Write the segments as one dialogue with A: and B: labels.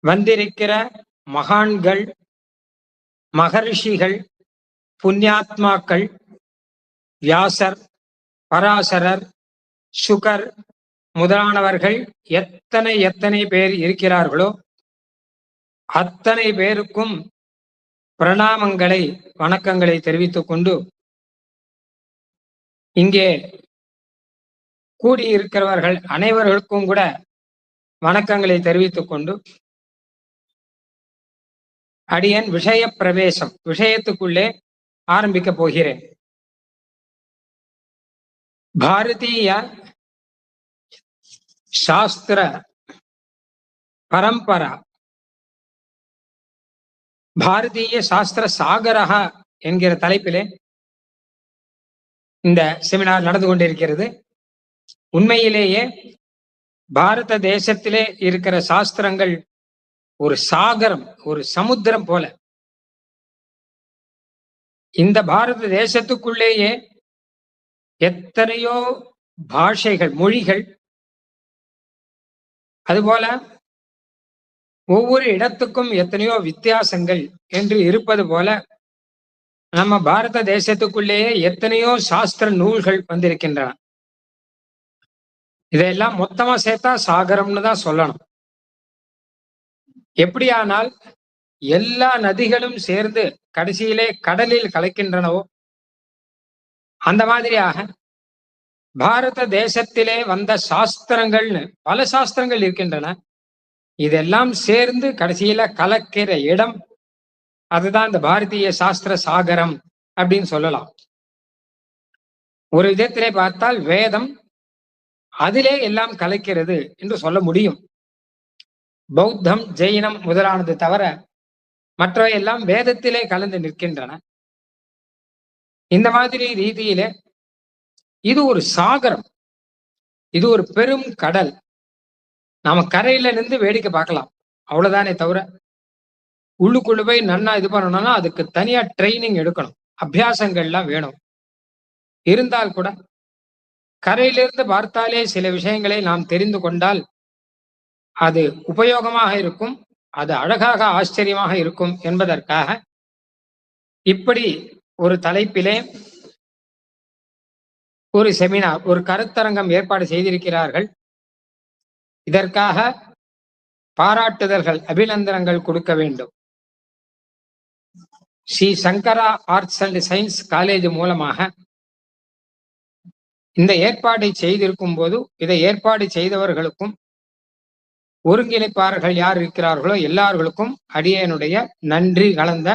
A: வந்திருக்கிற மகான்கள், மகரிஷிகள், புண்ணியாத்மாக்கள், வியாசர், பராசரர், சுகர் முதலானவர்கள் எத்தனை எத்தனை பேர் இருக்கிறார்களோ அத்தனை பேருக்கும் பிரணாமங்களை, வணக்கங்களை தெரிவித்துக் கொண்டு, இங்கே கூடியிருக்கிறவர்கள் அனைவர்களுக்கும் கூட வணக்கங்களை தெரிவித்துக் கொண்டு, அடியன் விஷய பிரவேசம், விஷயத்துக்குள்ளே ஆரம்பிக்க போகிறேன். பாரதிய சாஸ்திர பரம்பரா, பாரதிய சாஸ்திர சாகரஹா என்கிற தலைப்பிலே இந்த செமினார் நடந்து கொண்டிருக்கிறது. உண்மையிலேயே பாரத தேசத்திலே இருக்கிற சாஸ்திரங்கள் ஒரு சாகரம், ஒரு சமுத்திரம் போல. இந்த பாரத தேசத்துக்குள்ளேயே எத்தனையோ பாஷைகள், மொழிகள், அதுபோல ஒவ்வொரு இடத்துக்கும் எத்தனையோ வித்தியாசங்கள் என்று இருப்பது போல நம்ம பாரத தேசத்துக்குள்ளேயே எத்தனையோ சாஸ்திர நூல்கள் வந்திருக்கின்றன. இதையெல்லாம் மொத்தமா சேர்த்தா சாகரம்னு தான் சொல்லணும். எப்படியானால் எல்லா நதிகளும் சேர்ந்து கடைசியிலே கடலில் கலக்கின்றனவோ அந்த மாதிரியாக பாரத தேசத்திலே வந்த சாஸ்திரங்கள்னு பல சாஸ்திரங்கள் இருக்கின்றன. இதெல்லாம் சேர்ந்து கடைசியில கலக்கிற இடம், அதுதான் இந்த பாரதிய சாஸ்திர சாகரம் அப்படின்னு சொல்லலாம். ஒரு விதத்திலே பார்த்தால் வேதம் அதிலே எல்லாம் கலக்கிறது என்று சொல்ல முடியும். பௌத்தம், ஜெயினம் முதலானது தவிர மற்றவை எல்லாம் வேதத்திலே கலந்து நிற்கின்றன. இந்த மாதிரி ரீதியிலே இது ஒரு சாகரம், இது ஒரு பெரும் கடல். நாம கரையில நின்று வேடிக்கை பார்க்கலாம், அவ்வளவுதானே தவிர உள்ளுக்குள்ள போய் நன்னா இது பண்ணணும்னா அதுக்கு தனியா ட்ரைனிங் எடுக்கணும், அபியாசங்கள்லாம் வேணும். இருந்தால் கூட கரையிலிருந்து பார்த்தாலே சில விஷயங்களை நாம் தெரிந்து கொண்டால் அது உபயோகமாக இருக்கும், அது அழகாக ஆச்சரியமாக இருக்கும் என்பதற்காக இப்படி ஒரு தலைப்பிலே ஒரு செமினார், ஒரு கருத்தரங்கம் ஏற்பாடு செய்திருக்கிறார்கள். இதற்காக பாராட்டுதல்கள், அபிநந்தனங்கள் கொடுக்க வேண்டும். ஸ்ரீ சங்கரா ஆர்ட்ஸ் அண்ட் சயின்ஸ் காலேஜ் மூலமாக இந்த ஏற்பாடை செய்திருக்கும் போது இதை ஏற்பாடு செய்தவர்களுக்கும் ஒருங்கிணைப்பாளர்கள் யார் இருக்கிறார்களோ எல்லார்களுக்கும் அடியனுடைய நன்றி கலந்த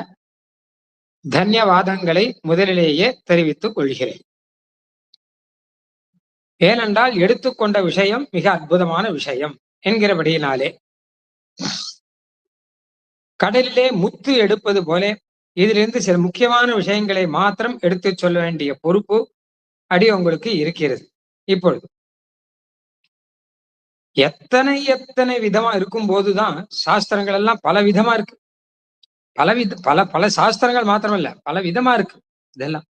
A: தன்யவாதங்களை முதலிலேயே தெரிவித்துக் கொள்கிறேன். ஏனென்றால் எடுத்துக்கொண்ட விஷயம் மிக அற்புதமான விஷயம் என்கிறபடியினாலே, கடலிலே முத்து எடுப்பது போல இதிலிருந்து சில முக்கியமான விஷயங்களை மாத்திரம் எடுத்து சொல்ல வேண்டிய பொறுப்பு அடி உங்களுக்கு இருக்கிறது. இப்பொழுது எத்தனை எத்தனை விதமா இருக்கும் போதுதான் சாஸ்திரங்கள் எல்லாம் பல விதமா இருக்கு. பல பல சாஸ்திரங்கள் மாத்திரமல்ல, பல விதமா இருக்கு. இதெல்லாம்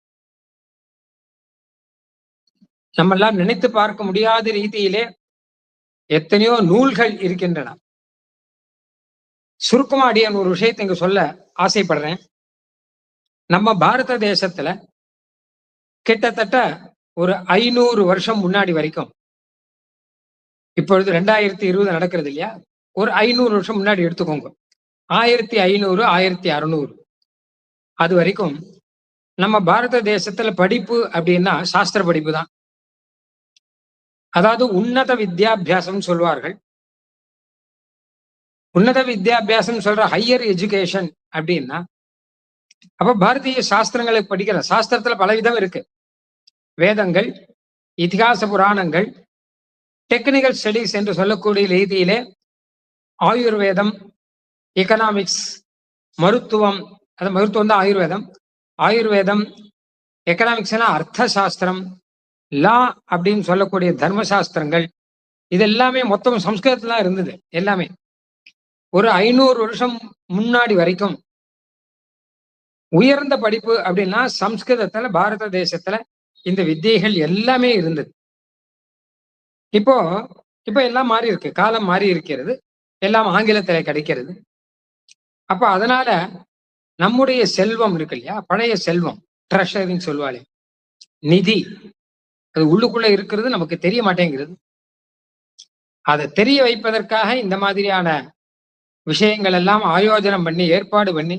A: நம்ம எல்லாம் நினைத்து பார்க்க முடியாத ரீதியிலே எத்தனையோ நூல்கள் இருக்கின்றன. சுருக்கமா அடியான் ஒரு விஷயத்தை இங்க சொல்ல ஆசைப்படுறேன். நம்ம பாரத தேசத்துல கிட்டத்தட்ட ஒரு 500 வருஷம் முன்னாடி வரைக்கும், இப்பொழுது 2020 நடக்கிறது இல்லையா, ஒரு 500 வருஷம் முன்னாடி எடுத்துக்கோங்க, 1500 1600 அது வரைக்கும் நம்ம பாரத தேசத்துல படிப்பு அப்படின்னா சாஸ்திர படிப்பு தான். அதாவது உன்னத வித்யாபியாசம் சொல்வார்கள். உன்னத வித்யாபியாசம் சொல்ற ஹையர் எஜுகேஷன் அப்படின்னா அப்ப பாரதிய சாஸ்திரங்களை படிக்கிற சாஸ்திரத்துல பல விதம் இருக்கு. வேதங்கள், இதிகாச புராணங்கள், டெக்னிக்கல் ஸ்டடீஸ் என்று சொல்லக்கூடிய ரீதியிலே ஆயுர்வேதம், எக்கனாமிக்ஸ், மருத்துவம், அது மருத்துவம் தான் ஆயுர்வேதம், ஆயுர்வேதம், எக்கனாமிக்ஸ்னா அர்த்த சாஸ்திரம், லா அப்படின்னு சொல்லக்கூடிய தர்மசாஸ்திரங்கள், இது எல்லாமே மொத்தம் சம்ஸ்கிருதத்துல இருந்தது. எல்லாமே ஒரு 500 வருஷம் முன்னாடி வரைக்கும் உயர்ந்த படிப்பு அப்படின்னா சம்ஸ்கிருதத்துல பாரத தேசத்துல இந்த வித்தியைகள் எல்லாமே இருந்தது. இப்போ எல்லாம் மாறி இருக்கு, காலம் மாறி இருக்கிறது. எல்லாம் ஆங்கிலத்துல கிடைக்கிறது. அப்ப அதனால நம்முடைய செல்வம் இருக்கு இல்லையா, பழைய செல்வம், ட்ரெஷரின்னு சொல்லுவாளே, நிதி, அது உள்ளுக்குள்ள இருக்கிறது நமக்கு தெரிய மாட்டேங்கிறது. அதை தெரிய வைப்பதற்காக இந்த மாதிரியான விஷயங்கள் எல்லாம் ஆயோஜனம் பண்ணி ஏற்பாடு பண்ணி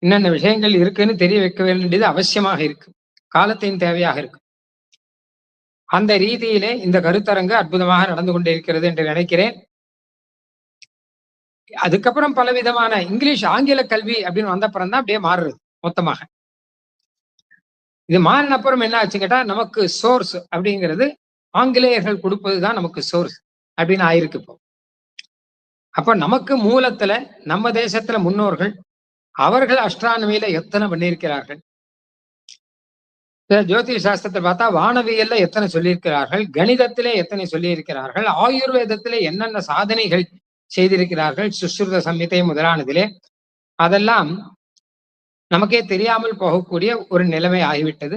A: என்னென்ன விஷயங்கள் இருக்குன்னு தெரிய வைக்க வேண்டியது அவசியமாக இருக்கு, காலத்தின் தேவையாக இருக்கு. அந்த ரீதியிலே இந்த கருத்தரங்கு அற்புதமாக நடந்து கொண்டிருக்கிறது என்று நினைக்கிறேன். அதுக்கப்புறம் பலவிதமான இங்கிலீஷ் ஆங்கில கல்வி அப்படின்னு வந்தப்புறம் தான் அப்படியே மாறுறது மொத்தமாக. இது மாறின அப்புறம் என்ன ஆச்சு கேட்டா, நமக்கு சோர்ஸ் அப்படிங்கிறது ஆங்கிலேயர்கள் கொடுப்பதுதான் நமக்கு சோர்ஸ் அப்படின்னு ஆயிருக்கு இப்போ. அப்ப நமக்கு மூலத்துல நம்ம தேசத்துல முன்னோர்கள் அவர்கள் அஸ்ட்ரானமியில எத்தனை பண்ணியிருக்கிறார்கள், ஜோதிஷ சாஸ்திரத்தை பார்த்தா வானவியல்ல எத்தனை சொல்லியிருக்கிறார்கள், கணிதத்திலே எத்தனை சொல்லியிருக்கிறார்கள், ஆயுர்வேதத்திலே என்னென்ன சாதனைகள் செய்திருக்கிறார்கள், சுஸ்ருத சம்ஹிதை முதலானதிலே, அதெல்லாம் நமக்கே தெரியாமல் போகக்கூடிய ஒரு நிலைமை ஆகிவிட்டது.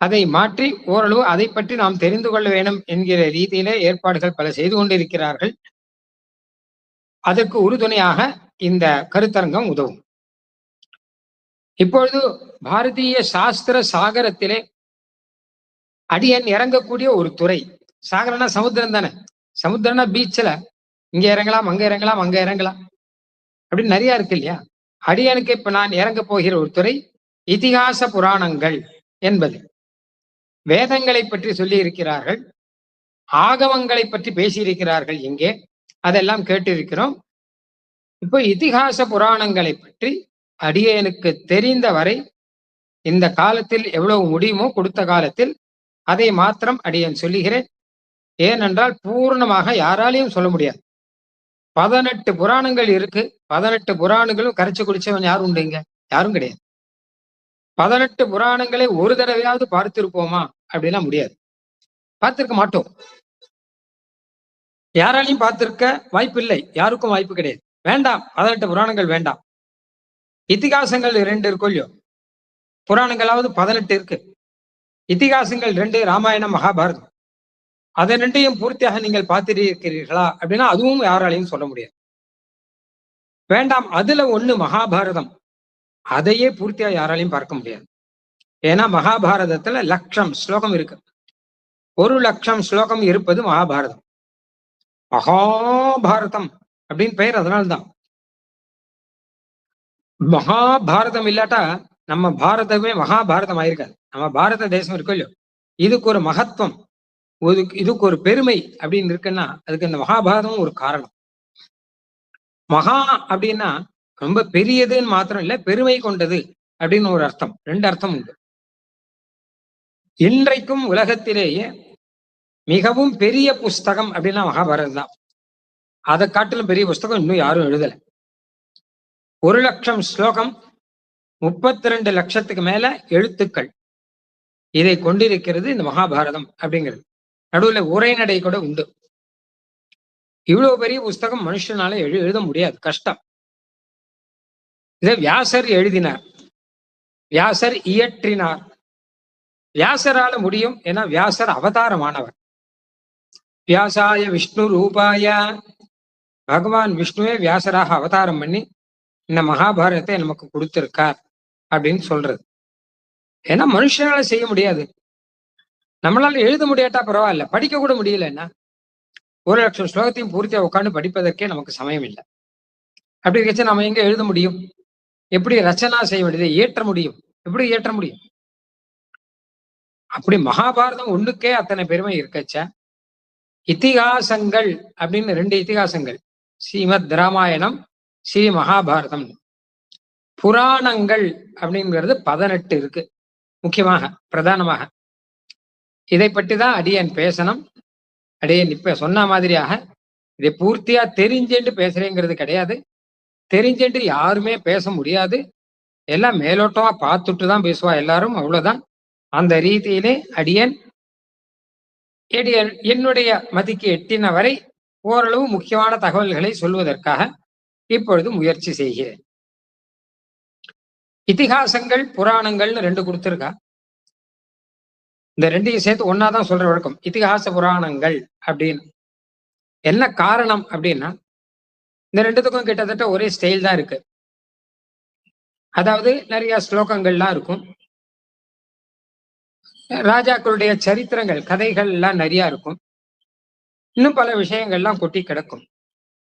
A: அதை மாற்றி ஓரளவு அதை பற்றி நாம் தெரிந்து கொள்ள வேண்டும் என்கிற ரீதியிலே ஏற்பாடுகள் பல செய்து கொண்டிருக்கிறார்கள். அதற்கு உறுதுணையாக இந்த கருத்தரங்கம் உதவும். இப்பொழுது பாரதிய சாஸ்திர சாகரத்திலே அடியன் இறங்கக்கூடிய ஒரு துறை. சாகரம்னா சமுத்திரம் தானே, சமுத்திரம்னா பீச்சில் இங்க இறங்கலாம், அங்க இறங்கலாம், அங்க இறங்கலாம், அப்படின்னு நிறைய இருக்கு இல்லையா. அடியனுக்கு இப்ப நான் இறங்க போகிற ஒரு துறை இதிகாச புராணங்கள் என்பது. வேதங்களை பற்றி சொல்லி இருக்கிறார்கள், ஆகமங்களை பற்றி பேசியிருக்கிறார்கள், இங்கே அதெல்லாம் கேட்டிருக்கிறோம். இப்போ இதிகாச புராணங்களை பற்றி அடியனுக்கு தெரிந்த வரை இந்த காலத்தில் எவ்வளவு முடியுமோ கொடுத்த காலத்தில் அதை மாத்திரம் அடியன் சொல்லுகிறேன். ஏனென்றால் பூர்ணமாக யாராலையும் சொல்ல முடியாது. 18 புராணங்கள் இருக்கு. 18 புராணங்களும் கரைச்சு குடிச்சவன் யாரும் உண்டுங்க? யாரும் கிடையாது. 18 புராணங்களை ஒரு தடவையாவது பார்த்திருப்போமா அப்படின்னா முடியாது, பார்த்திருக்க மாட்டோம். யாராலையும் பார்த்திருக்க வாய்ப்பு இல்லை, யாருக்கும் வாய்ப்பு கிடையாது. வேண்டாம், 18 புராணங்கள் வேண்டாம். இதிகாசங்கள் 2 இருக்கும் இல்லையோ, புராணங்களாவது 18 இருக்கு. இதிகாசங்கள் 2, ராமாயணம் மகாபாரதம். அதை 2ஐயும் பூர்த்தியாக நீங்கள் பார்த்திருக்கிறீர்களா அப்படின்னா அதுவும் யாராலையும் சொல்ல முடியாது. வேண்டாம், அதுல 1 மகாபாரதம், அதையே பூர்த்தியா யாராலையும் பார்க்க முடியாது. ஏன்னா மகாபாரதத்துல 1,00,000 ஸ்லோகம் இருக்கு. 1,00,000 ஸ்லோகம் இருப்பது மகாபாரதம். மகாபாரதம் அப்படின்னு பெயர் அதனால்தான். மகாபாரதம் இல்லாட்டா நம்ம பாரதமே மகாபாரதம் ஆயிருக்காது. நம்ம பாரத தேசம் இருக்கோ இல்லையோ, இதுக்கு ஒரு மகத்துவம், இதுக்கு ஒரு பெருமை அப்படின்னு இருக்குன்னா அதுக்கு இந்த மகாபாரதம் ஒரு காரணம். மகா அப்படின்னா ரொம்ப பெரியதுன்னு மாத்திரம் இல்லை, பெருமை கொண்டது அப்படின்னு ஒரு அர்த்தம். 2 அர்த்தம் உண்டு. இன்றைக்கும் உலகத்திலேயே மிகவும் பெரிய புஸ்தகம் அப்படின்னா மகாபாரதம் தான். அதை காட்டிலும் பெரிய புஸ்தகம் இன்னும் யாரும் எழுதலை. 1,00,000 ஸ்லோகம், 32 லட்சத்துக்கு மேல எழுத்துக்கள், இதை கொண்டிருக்கிறது இந்த மகாபாரதம் அப்படிங்கிறது. நடுவுல உரைநடை கூட உண்டு. இவ்வளவு பெரிய புஸ்தகம் மனுஷனால எழுத முடியாது, கஷ்டம். இதை வியாசர் எழுதினார், வியாசர் இயற்றினார். வியாசரால முடியும், ஏன்னா வியாசர் அவதாரமானவர். வியாசாய விஷ்ணு ரூபாய, பகவான் விஷ்ணுவே வியாசராக அவதாரம் பண்ணி இந்த மகாபாரதத்தை நமக்கு கொடுத்திருக்கார் அப்படின்னு சொல்றது. ஏன்னா மனுஷனால செய்ய முடியாது. நம்மளால எழுத முடியாட்டா பரவாயில்ல, படிக்க கூட முடியலன்னா 1,00,000 ஸ்லோகத்தையும் பூர்த்தியா உட்காந்து படிப்பதற்கே நமக்கு சமயம் இல்லை. அப்படி இருக்கச்சு நம்ம எங்க எழுத முடியும்? எப்படி ரச்சனா செய்ய வேண்டியதை ஏற்ற முடியும்? எப்படி ஏற்ற முடியும்? அப்படி மகாபாரதம் ஒண்ணுக்கே அத்தனை பெருமை இருக்கச்ச, இதிகாசங்கள் அப்படின்னு 2 இதிகாசங்கள், ஸ்ரீமத் ராமாயணம், ஸ்ரீ மகாபாரதம். புராணங்கள் அப்படிங்கிறது 18 இருக்கு, முக்கியமாக பிரதானமாக. இதை பற்றி தான் அடியன் பேசணும். அடியன் இப்ப சொன்ன மாதிரியாக இதை பூர்த்தியா தெரிஞ்சுட்டு பேசுறேங்கிறது கிடையாது. தெரிஞ்சுட்டு யாருமே பேச முடியாது. எல்லாம் மேலோட்டமா பார்த்துட்டு தான் பேசுவா எல்லாரும், அவ்வளவுதான். அந்த ரீதியிலே அடியன் என்னுடைய மதிக்கு எட்டின வரை ஓரளவு முக்கியமான தகவல்களை சொல்வதற்காக இப்பொழுது முயற்சி செய்கிறேன். இதிகாசங்கள் புராணங்கள்னு 2 கொடுத்திருக்கா. இந்த 2ஐயும் சேர்த்து ஒன்னாதான் சொல்ற வழக்கம், இதிகாச புராணங்கள் அப்படின்னு. என்ன காரணம் அப்படின்னா, இந்த ரெண்டுத்துக்கும் கிட்டத்தட்ட ஒரே ஸ்டைல் தான் இருக்கு. அதாவது நிறைய ஸ்லோகங்கள்லாம் இருக்கும். ராஜாக்களுடைய சரித்திரங்கள், கதைகள் எல்லாம் நிறைய இருக்கும். இன்னும் பல விஷயங்கள்லாம் கொட்டி கிடக்கும்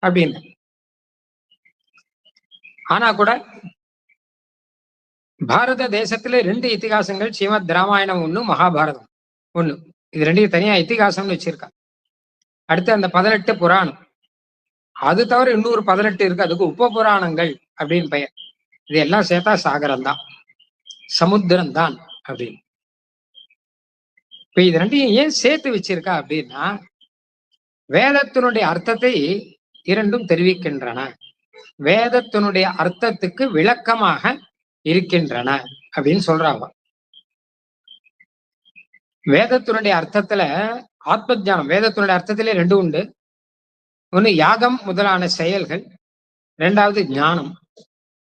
A: அப்படின்னு. ஆனா கூட பாரத தேசத்துல 2 இதிகாசங்கள், ஸ்ரீமத் ராமாயணம் ஒண்ணு, மகாபாரதம் ஒண்ணு. இது ரெண்டையும் தனியா இதிகாசம்னு வச்சிருக்கா. அடுத்து அந்த 18 புராணம். அது தவிர இன்னொரு 18 இருக்கு. அதுக்கு உப புராணங்கள் அப்படின்னு பெயர். இது எல்லாம் சேர்த்தா சாகரம் தான், சமுத்திரம் தான் அப்படின்னு. இப்ப இது ரெண்டையும் ஏன் சேர்த்து வச்சிருக்கா அப்படின்னா, வேதத்தினுடைய அர்த்தத்தை இரண்டும் தெரிவிக்கின்றன. வேதத்தினுடைய அர்த்தத்துக்கு விளக்கமாக இருக்கின்றன அப்படின்னு சொல்றாங்க. வேதத்தினுடைய அர்த்தத்துல ஆத்ம ஞானம், வேதத்தினுடைய அர்த்தத்திலே 2 உண்டு. ஒண்ணு யாகம் முதலான செயல்கள், 2வது ஞானம்.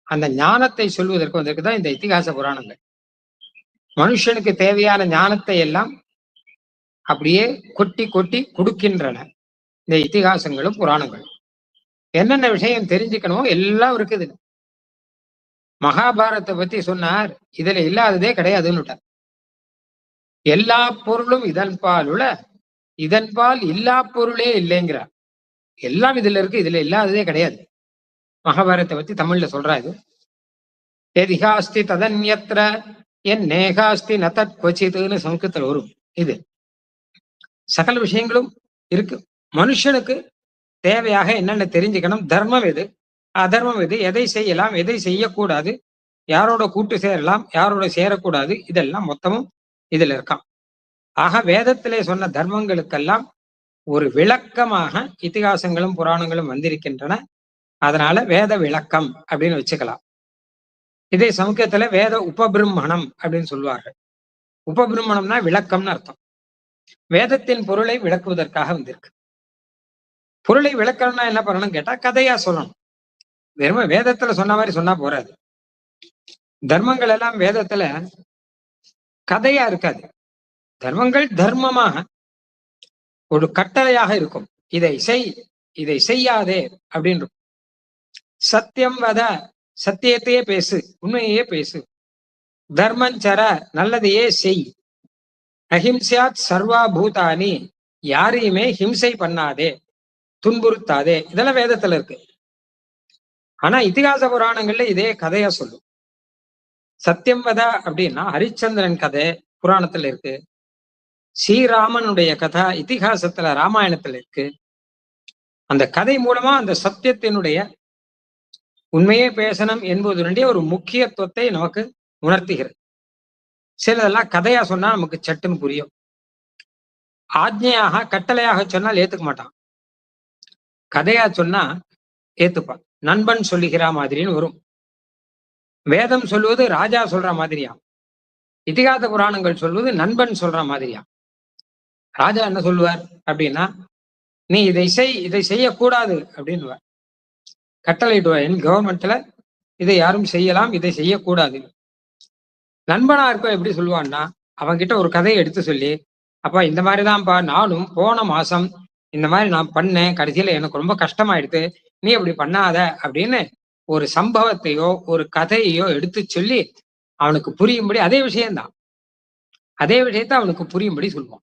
A: அந்த ஞானத்தை சொல்வதற்கு வந்திருக்குதான் இந்த இதிகாச புராணங்கள். மனுஷனுக்கு தேவையான ஞானத்தை எல்லாம் அப்படியே கொட்டி கொட்டி கொடுக்கின்றன இந்த இதிகாசங்களும் புராணங்களும். என்னென்ன விஷயம் தெரிஞ்சுக்கணுமோ எல்லாம் இருக்குது. மகாபாரத்தை பத்தி சொன்னார், இதுல இல்லாததே கிடையாதுன்னு. எல்லா பொருளும் இதன்பால் உள்ள, இதன்பால் இல்லா பொருளே இல்லைங்கிறார். எல்லாம் இதுல இருக்கு, இதுல இல்லாததே கிடையாது. மகாபாரத்தை பத்தி தமிழ்ல சொல்றாரு. எதிகாஸ்தி ததன்யத்ர என் நேகாஸ்தி நதத் கொச்சித்துன்னு சமஸ்கிருதத்துல வரும். இது சகல விஷயங்களும் இருக்கு. மனுஷனுக்கு தேவையாக என்னென்ன தெரிஞ்சுக்கணும், தர்மம் எது, அதர்மம் எது, எதை செய்யலாம், எதை செய்யக்கூடாது, யாரோட கூட்டு சேரலாம், யாரோட சேரக்கூடாது, இதெல்லாம் மொத்தமும் இதுல இருக்கான். ஆக வேதத்திலே சொன்ன தர்மங்களுக்கெல்லாம் ஒரு விளக்கமாக இதிகாசங்களும் புராணங்களும் வந்திருக்கின்றன. அதனால வேத விளக்கம் அப்படின்னு வச்சுக்கலாம். இதே சமூகத்துல வேத உபபிரம்மணம் அப்படின்னு சொல்லுவார்கள். உபபிரம்மணம்னா விளக்கம்னு அர்த்தம். வேதத்தின் பொருளை விளக்குவதற்காக வந்திருக்கு. பொருளை விளக்கணும்னா என்ன பண்ணணும் கேட்டா, கதையா சொல்லணும். வெறும் வேதத்துல சொன்ன மாதிரி சொன்னா போறாது. தர்மங்கள் எல்லாம் வேதத்துல கதையா இருக்காது. தர்மங்கள் தர்மமாக ஒரு கட்டளையாக இருக்கும். இதை செய், இதை செய்யாதே அப்படின்னு. சத்தியம் வத, சத்தியத்தையே பேசு, உண்மையே பேசு. தர்மஞ்சர, நல்லதையே செய். அஹிம்சாத் சர்வா பூதானி, யாரையுமே ஹிம்சை பண்ணாதே, துன்புறுத்தாதே. இதெல்லாம் வேதத்துல இருக்கு. ஆனா இதிகாச புராணங்கள்ல இதே கதையா சொல்லும். சத்தியம் வத அப்படின்னா ஹரிச்சந்திரன் கதை புராணத்துல இருக்கு. ஸ்ரீராமனுடைய கதை இதிகாசத்துல ராமாயணத்துல இருக்கு. அந்த கதை மூலமா அந்த சத்தியத்தினுடைய உண்மையே பேசணும் என்பதனுடைய ஒரு முக்கியத்துவத்தை நமக்கு உணர்த்துகிறது. சிலதெல்லாம் கதையா சொன்னா நமக்கு சட்டுன்னு புரியும். ஆஜ்ஞையாக, கட்டளையாக சொன்னால் ஏத்துக்க மாட்டான். கதையா சொன்னா ஏத்துப்பான். நண்பன் சொல்லுகிற மாதிரின்னு வரும். வேதம் சொல்லுவது ராஜா சொல்ற மாதிரியா, இதிகாச புராணங்கள் சொல்வது நண்பன் சொல்ற மாதிரியா. ராஜா என்ன சொல்லுவார் அப்படின்னா, நீ இதை செய், இதை செய்யக்கூடாது அப்படின்னு கட்டளையிடுவார். என் கவர்மெண்ட்ல இதை யாரும் செய்யலாம், இதை செய்யக்கூடாது. நண்பனா இருக்க எப்படி சொல்லுவான்னா, அவன்கிட்ட ஒரு கதையை எடுத்து சொல்லி, அப்பா இந்த மாதிரிதான்ப்பா நானும் போன மாசம் இந்த மாதிரி நான் பண்ணேன், கடைசியில எனக்கு ரொம்ப கஷ்டமாயிடுது, நீ அப்படி பண்ணாத அப்படின்னு ஒரு சம்பவத்தையோ ஒரு கதையோ எடுத்து சொல்லி அவனுக்கு புரியும்படி, அதே விஷயம்தான், அதே விஷயத்த அவனுக்கு புரியும்படி சொல்லுவான்.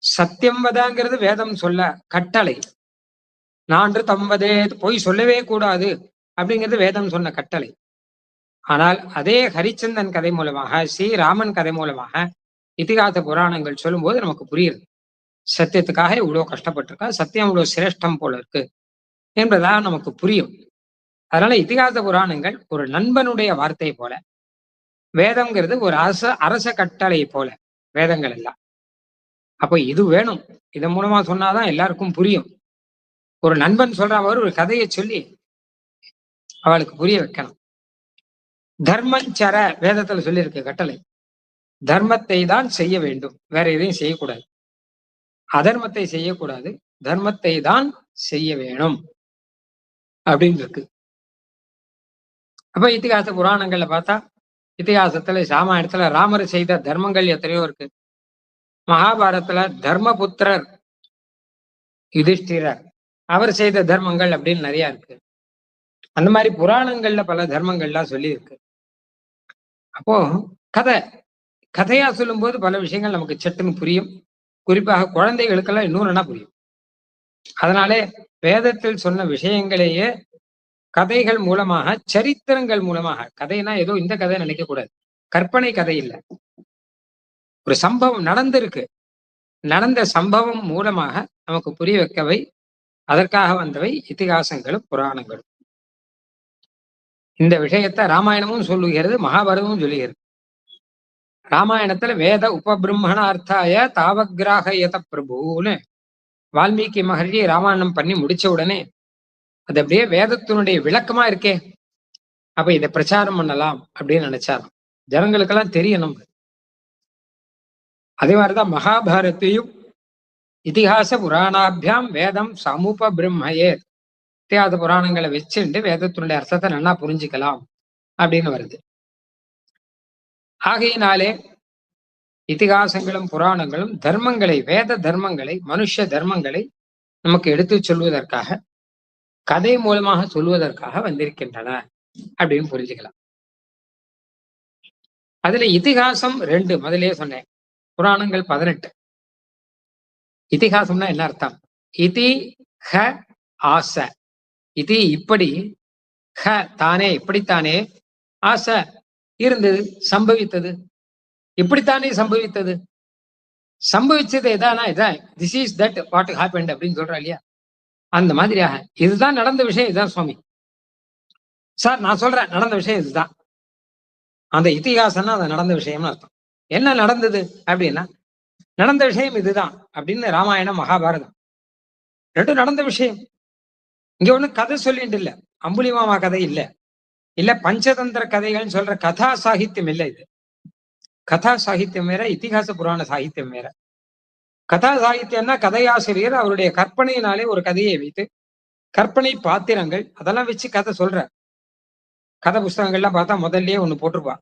A: சத்தியம் வதாங்கிறது வேதம் சொல்ல கட்டளை. நான்று தம்பதே, போய் சொல்லவே கூடாது அப்படிங்கிறது வேதம் சொன்ன கட்டளை. ஆனால் அதே ஹரிச்சந்தன் கதை மூலமாக, ஸ்ரீராமன் கதை மூலமாக இதிகாச புராணங்கள் சொல்லும் போது நமக்கு புரியுது. சத்தியத்துக்காக இவ்வளவு கஷ்டப்பட்டிருக்கா, சத்தியம் இவ்வளவு சிரேஷ்டம் போல இருக்கு என்பதா நமக்கு புரியும். அதனால இதிகாச புராணங்கள் ஒரு நண்பனுடைய வார்த்தை போல, வேதம்ங்கிறது ஒரு அரச கட்டளை போல வேதங்கள் எல்லாம். அப்போ இது வேணும். இதன் மூலமா சொன்னாதான் எல்லாருக்கும் புரியும். ஒரு நண்பன் சொல்ற மாதிரி ஒரு கதையை சொல்லி அவளுக்கு புரிய வைக்கணும். தர்மஞ்சர வேதத்துல சொல்லியிருக்கு கட்டளை. தர்மத்தை தான் செய்ய வேண்டும், வேற எதையும் செய்யக்கூடாது. அதர்மத்தை செய்யக்கூடாது, தர்மத்தை தான் செய்ய வேணும் அப்படின்னு இருக்கு. அப்ப இதிகாச புராணங்கள்ல பார்த்தா, இதிகாசத்துல ராமாயணத்துல ராமர் செய்த தர்மங்கள் எத்தனையோ இருக்கு. மகாபாரதத்துல தர்மபுத்திரர் யுதிஷ்டிரர் அவர் செய்த தர்மங்கள் அப்படின்னு நிறைய இருக்கு. அந்த மாதிரி புராணங்கள்ல பல தர்மங்கள்லாம் சொல்லி இருக்கு. அப்போ கதை கதையா சொல்லும் போது பல விஷயங்கள் நமக்கு சட்டுன்னு புரியும். குறிப்பாக குழந்தைகளுக்கெல்லாம் இன்னொன்னா புரியும். அதனாலே வேதத்தில் சொன்ன விஷயங்களையே கதைகள் மூலமாக, சரித்திரங்கள் மூலமாக, கதைனா ஏதோ இந்த கதை நினைக்க கூடாது, கற்பனை கதை இல்லை, ஒரு சம்பவம் நடந்திருக்கு, நடந்த சம்பவம் மூலமாக நமக்கு புரிய வைக்கவை, அதற்காக வந்தவை இதிகாசங்களும் புராணங்களும். இந்த விஷயத்தை ராமாயணமும் சொல்லுகிறது, மகாபாரதமும் சொல்லுகிறது. ராமாயணத்துல வேத உபபிரம்மணார்த்தாய தாவக்ராஹயத பிரபுன்னு வால்மீகி மகர்ஷி ராமாயணம் பண்ணி முடிச்ச உடனே அது அப்படியே வேதத்தினுடைய விளக்கமா இருக்கே, அப்ப இதை பிரச்சாரம் பண்ணலாம் அப்படின்னு நினைச்சாராம். ஜனங்களுக்கெல்லாம் தெரியணும். அதே மாதிரிதான் மகாபாரத்தையும் இதிகாச புராணாபியாம் வேதம் சமூப பிரம்மையே, இத்தியாத புராணங்களை வச்சுட்டு வேதத்தினுடைய அர்த்தத்தை நல்லா புரிஞ்சுக்கலாம் அப்படின்னு வருது. ஆகையினாலே இதிகாசங்களும் புராணங்களும் தர்மங்களை, வேத தர்மங்களை, மனுஷ தர்மங்களை நமக்கு எடுத்து சொல்வதற்காக, கதை மூலமாக சொல்வதற்காக வந்திருக்கின்றன அப்படின்னு புரிஞ்சுக்கலாம். அதுல இதிகாசம் 2 முதலே சொன்னேன், புராணங்கள் 18. இதிகாசம்னா என்ன அர்த்தம்? இதி ஹ ஆச, இது இப்படி, ஹ தானே இப்படித்தானே, ஆச இருந்தது, சம்பவித்தது, இப்படித்தானே சம்பவித்தது, சம்பவிச்சது எதானா இதான், this is that what happened அப்படின்னு சொல்றா இல்லையா, அந்த மாதிரியாக இதுதான் நடந்த விஷயம், இதுதான் சுவாமி சார் நான் சொல்றேன் நடந்த விஷயம் இதுதான். அந்த இதிகாசம்னா அந்த நடந்த விஷயம்னு அர்த்தம். என்ன நடந்தது அப்படின்னா, நடந்த விஷயம் இதுதான் அப்படின்னு ராமாயணம் மகாபாரதம் 2 நடந்த விஷயம். இங்க ஒண்ணு கதை சொல்லிட்டு இல்ல, அம்புலிமாமா கதை இல்ல, இல்ல பஞ்சதந்திர கதைகள் சொல்ற கதா சாகித்யம் இல்லை. இது கதா சாகித்யம் வேற, இதிகாச புராண சாகித்யம் வேற. கதா சாகித்யம்னா கதையாசிரியர் அவருடைய கற்பனையினாலே ஒரு கதையை வைத்து, கற்பனை பாத்திரங்கள் அதெல்லாம் வச்சு கதை சொல்ற. கதை புஸ்தகங்கள்லாம் பார்த்தா முதல்லயே ஒண்ணு போட்டிருப்பா,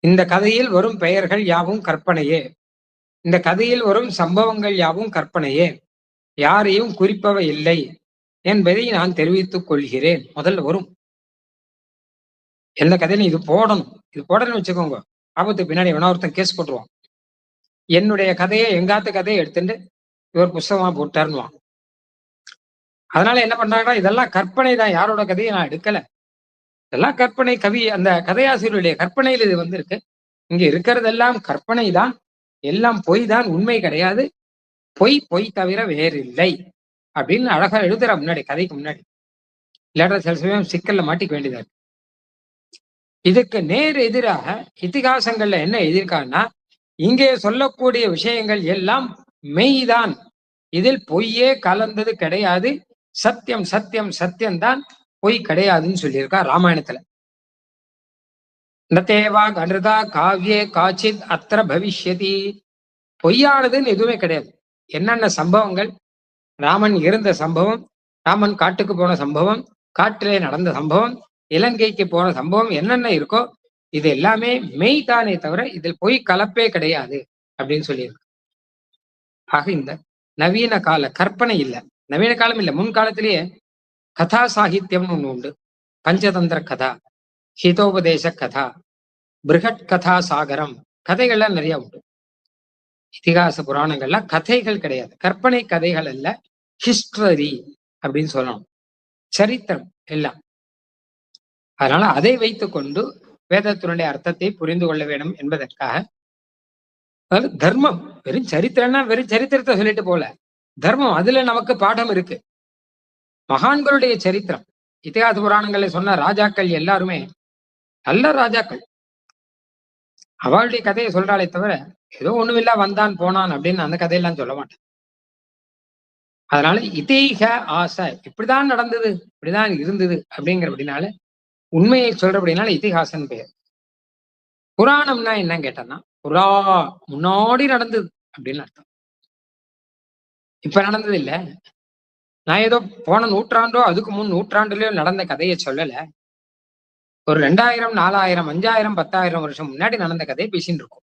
A: இந்த கதையில் வரும் பெயர்கள் யாவும் கற்பனையே, இந்த கதையில் வரும் சம்பவங்கள் யாவும் கற்பனையே, யாரையும் குறிப்பவை இல்லை என்பதை நான் தெரிவித்துக் கொள்கிறேன் முதல்ல வரும். எந்த கதையிலும் இது போடணும், இது போடணும்னு வச்சுக்கோங்க, ஆபத்து பின்னாடி எவனா ஒருத்தன் கேஸ் போட்டுருவான். என்னுடைய கதையை, எங்காத்து கதையை எடுத்துட்டு இவர் புஸ்தகமா போட்டாருன்னுவான். அதனால என்ன பண்றாங்கன்னா, இதெல்லாம் கற்பனை தான், யாரோட கதையை நான் எடுக்கல, இதெல்லாம் கற்பனை, கவி அந்த கதையாசிரியருடைய கற்பனையில் இது வந்திருக்கு, இங்க இருக்கிறதெல்லாம் கற்பனை தான், எல்லாம் பொய் தான், உண்மை கிடையாது, பொய் பொய் தவிர வேறில்லை அப்படின்னு அழகா எழுதுற முன்னாடி, கதைக்கு முன்னாடி. இல்லாட்ட சில சமயம் சிக்கல்ல மாட்டிக்க வேண்டியதா இருக்கு. இதுக்கு நேர் எதிராக இதிகாசங்கள்ல என்ன எழுதியிருக்காங்கன்னா, இங்கே சொல்லக்கூடிய விஷயங்கள் எல்லாம் மெய்தான், இதில் பொய்யே கலந்தது கிடையாது, சத்தியம் சத்தியம் சத்தியம்தான், பொய் கிடையாதுன்னு சொல்லியிருக்கா ராமாயணத்துல. நதேவா கனுதா காவ்யே காச்சித் அத்திர பவிஷ்யதி, பொய்யானதுன்னு எதுவுமே கிடையாது. என்னென்ன சம்பவங்கள், ராமன் இருந்த சம்பவம், ராமன் காட்டுக்கு போன சம்பவம், காட்டிலே நடந்த சம்பவம், இலங்கைக்கு போன சம்பவம், என்னென்ன இருக்கோ இது எல்லாமே மெய் தானே தவிர இதில் பொய் கலப்பே கிடையாது அப்படின்னு சொல்லியிருக்கு. ஆக இந்த நவீன கால கற்பனை இல்லை, நவீன காலம் இல்லை, முன்காலத்திலேயே கதா சாகித்யம்னு ஒண்ணு உண்டு. பஞ்சதந்திர கதா, ஹிதோபதேச கதா, பிருகட் கதா சாகரம், கதைகள்லாம் நிறைய உண்டு. இதிகாச புராணங்கள்லாம் கதைகள் கிடையாது, கற்பனை கதைகள் அல்ல, ஹிஸ்டரி அப்படின்னு சொல்லணும், சரித்திரம் எல்லாம். அதனால அதை வைத்துக் கொண்டு வேதத்தினுடைய அர்த்தத்தை புரிந்து கொள்ள வேண்டும் என்பதற்காக, அதாவது தர்மம், வெறும் சரித்திரம்னா வெறும் சரித்திரத்தை சொல்லிட்டு போல, தர்மம் அதுல நமக்கு பாடம் இருக்கு. மகான்களுடைய சரித்திரம், இதிகாச புராணங்களை சொன்ன ராஜாக்கள் எல்லாருமே நல்ல ராஜாக்கள், அவளுடைய கதையை சொல்றாளே தவிர ஏதோ ஒண்ணுமில்லா வந்தான் போனான் அப்படின்னு அந்த கதையெல்லாம் சொல்ல மாட்டேன். அதனால இதீக ஆசை, இப்படிதான் நடந்தது, இப்படிதான் இருந்தது அப்படிங்கிற அப்படின்னால, உண்மையை சொல்ற அப்படின்னால இதிகாசன் பெயர். புராணம்னா என்னன்னு கேட்டோம்னா, புறா முன்னாடி நடந்தது அப்படின்னு அர்த்தம். இப்ப நடந்தது இல்ல, நான் ஏதோ போன நூற்றாண்டோ அதுக்கு முன் நூற்றாண்டுலயோ நடந்த கதையை சொல்லல, ஒரு 2000 4000 5000 10,000 வருஷம் முன்னாடி நடந்த கதையை பேசிட்டு இருக்கோம்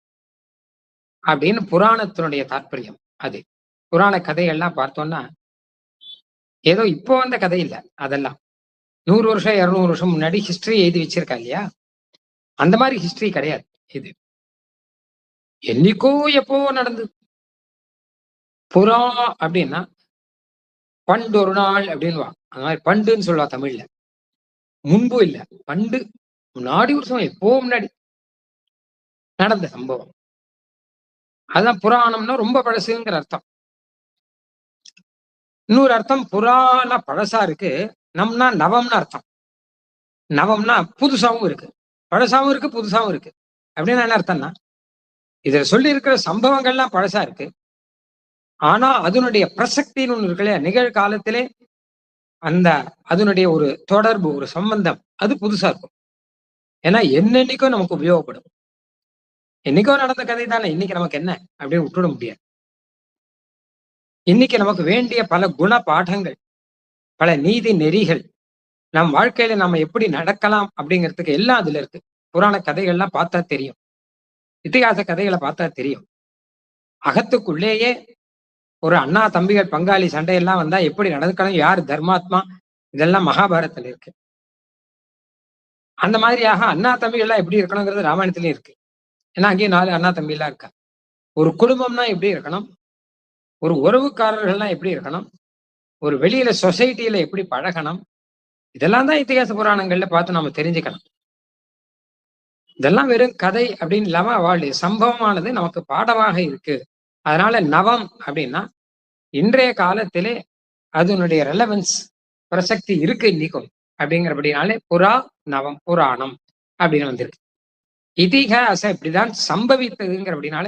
A: அப்படின்னு புராணத்தினுடைய தாற்பயம் அது. புராண கதைகள்லாம் பார்த்தோம்னா ஏதோ இப்போ வந்த கதை இல்லை. அதெல்லாம் 100 வருஷம் 200 வருஷம் முன்னாடி ஹிஸ்டரி எழுதி வச்சிருக்கா இல்லையா, அந்த மாதிரி ஹிஸ்டரி கிடையாது இது. என்னைக்கோ எப்போ நடந்தது. புறா அப்படின்னா பண்டு ஒரு நாள் அப்படின்வா. அந்த மாதிரி பண்டுன்னு சொல்லுவா தமிழ்ல. முன்பு இல்ல, பண்டு, முன்னாடி வருஷம் எப்போ முன்னாடி நடந்த சம்பவம். அதான் புராணம்னா ரொம்ப பழசுங்கிற அர்த்தம். இன்னொரு அர்த்தம் புறானா பழசா இருக்கு, நம்னா நவம்னு அர்த்தம். நவம்னா புதுசாவும் இருக்கு, பழசாவும் இருக்கு, புதுசாவும் இருக்கு. அப்படின்னு என்ன அர்த்தம்னா, இதுல சொல்லி இருக்கிற சம்பவங்கள்லாம் பழசா இருக்கு, ஆனா அதனுடைய பிரசக்தின்னு ஒண்ணு இருக்கு இல்லையா, நிகழ்காலத்திலே அந்த அதனுடைய ஒரு தொடர்பு, ஒரு சம்பந்தம், அது புதுசா இருக்கும். ஏன்னா என்னன்னைக்கும் நமக்கு உபயோகப்படும். என்னைக்கோ நடந்த கதை தானே, இன்னைக்கு நமக்கு என்ன அப்படின்னு விட்டுட முடியாது. இன்னைக்கு நமக்கு வேண்டிய பல குண பாடங்கள், பல நீதி நெறிகள், நம் வாழ்க்கையில நம்ம எப்படி நடக்கலாம் அப்படிங்கிறதுக்கு எல்லாம் அதுல இருக்கு. புராண கதைகள்லாம் பார்த்தா தெரியும், இதிகாச கதைகளை பார்த்தா தெரியும். அகத்துக்குள்ளேயே ஒரு அண்ணா தம்பிகள் பங்காளி சண்டையெல்லாம் வந்தா எப்படி நடக்கணும், யார் தர்மாத்மா, இதெல்லாம் மகாபாரதத்துல இருக்கு. அந்த மாதிரியாக அண்ணா தம்பிகள் எல்லாம் எப்படி இருக்கணுங்கிறது ராமாயணத்திலயும் இருக்கு. ஏன்னா அங்கேயும் 4 அண்ணா தம்பி எல்லாம் இருக்கா. ஒரு குடும்பம்னா எப்படி இருக்கணும், ஒரு உறவுக்காரர்கள்லாம் எப்படி இருக்கணும், ஒரு வெளியில சொசைட்டியில எப்படி பழகணும், இதெல்லாம் தான் இதிகாச புராணங்கள்ல பார்த்து நம்ம தெரிஞ்சுக்கணும். இதெல்லாம் வெறும் கதை அப்படின்னு இல்லாம அவளுடைய சம்பவமானது நமக்கு பாடமாக இருக்கு. அதனால நவம் அப்படின்னா இன்றைய காலத்திலே அதனுடைய ரெலவன்ஸ், பிரசக்தி இருக்கு இன்னைக்கும். அப்படிங்கிறபடினாலே புறா நவம், புராணம் அப்படின்னு வந்திருக்கு. இதிகாசம் இப்படிதான் சம்பவித்ததுங்கிறபடினால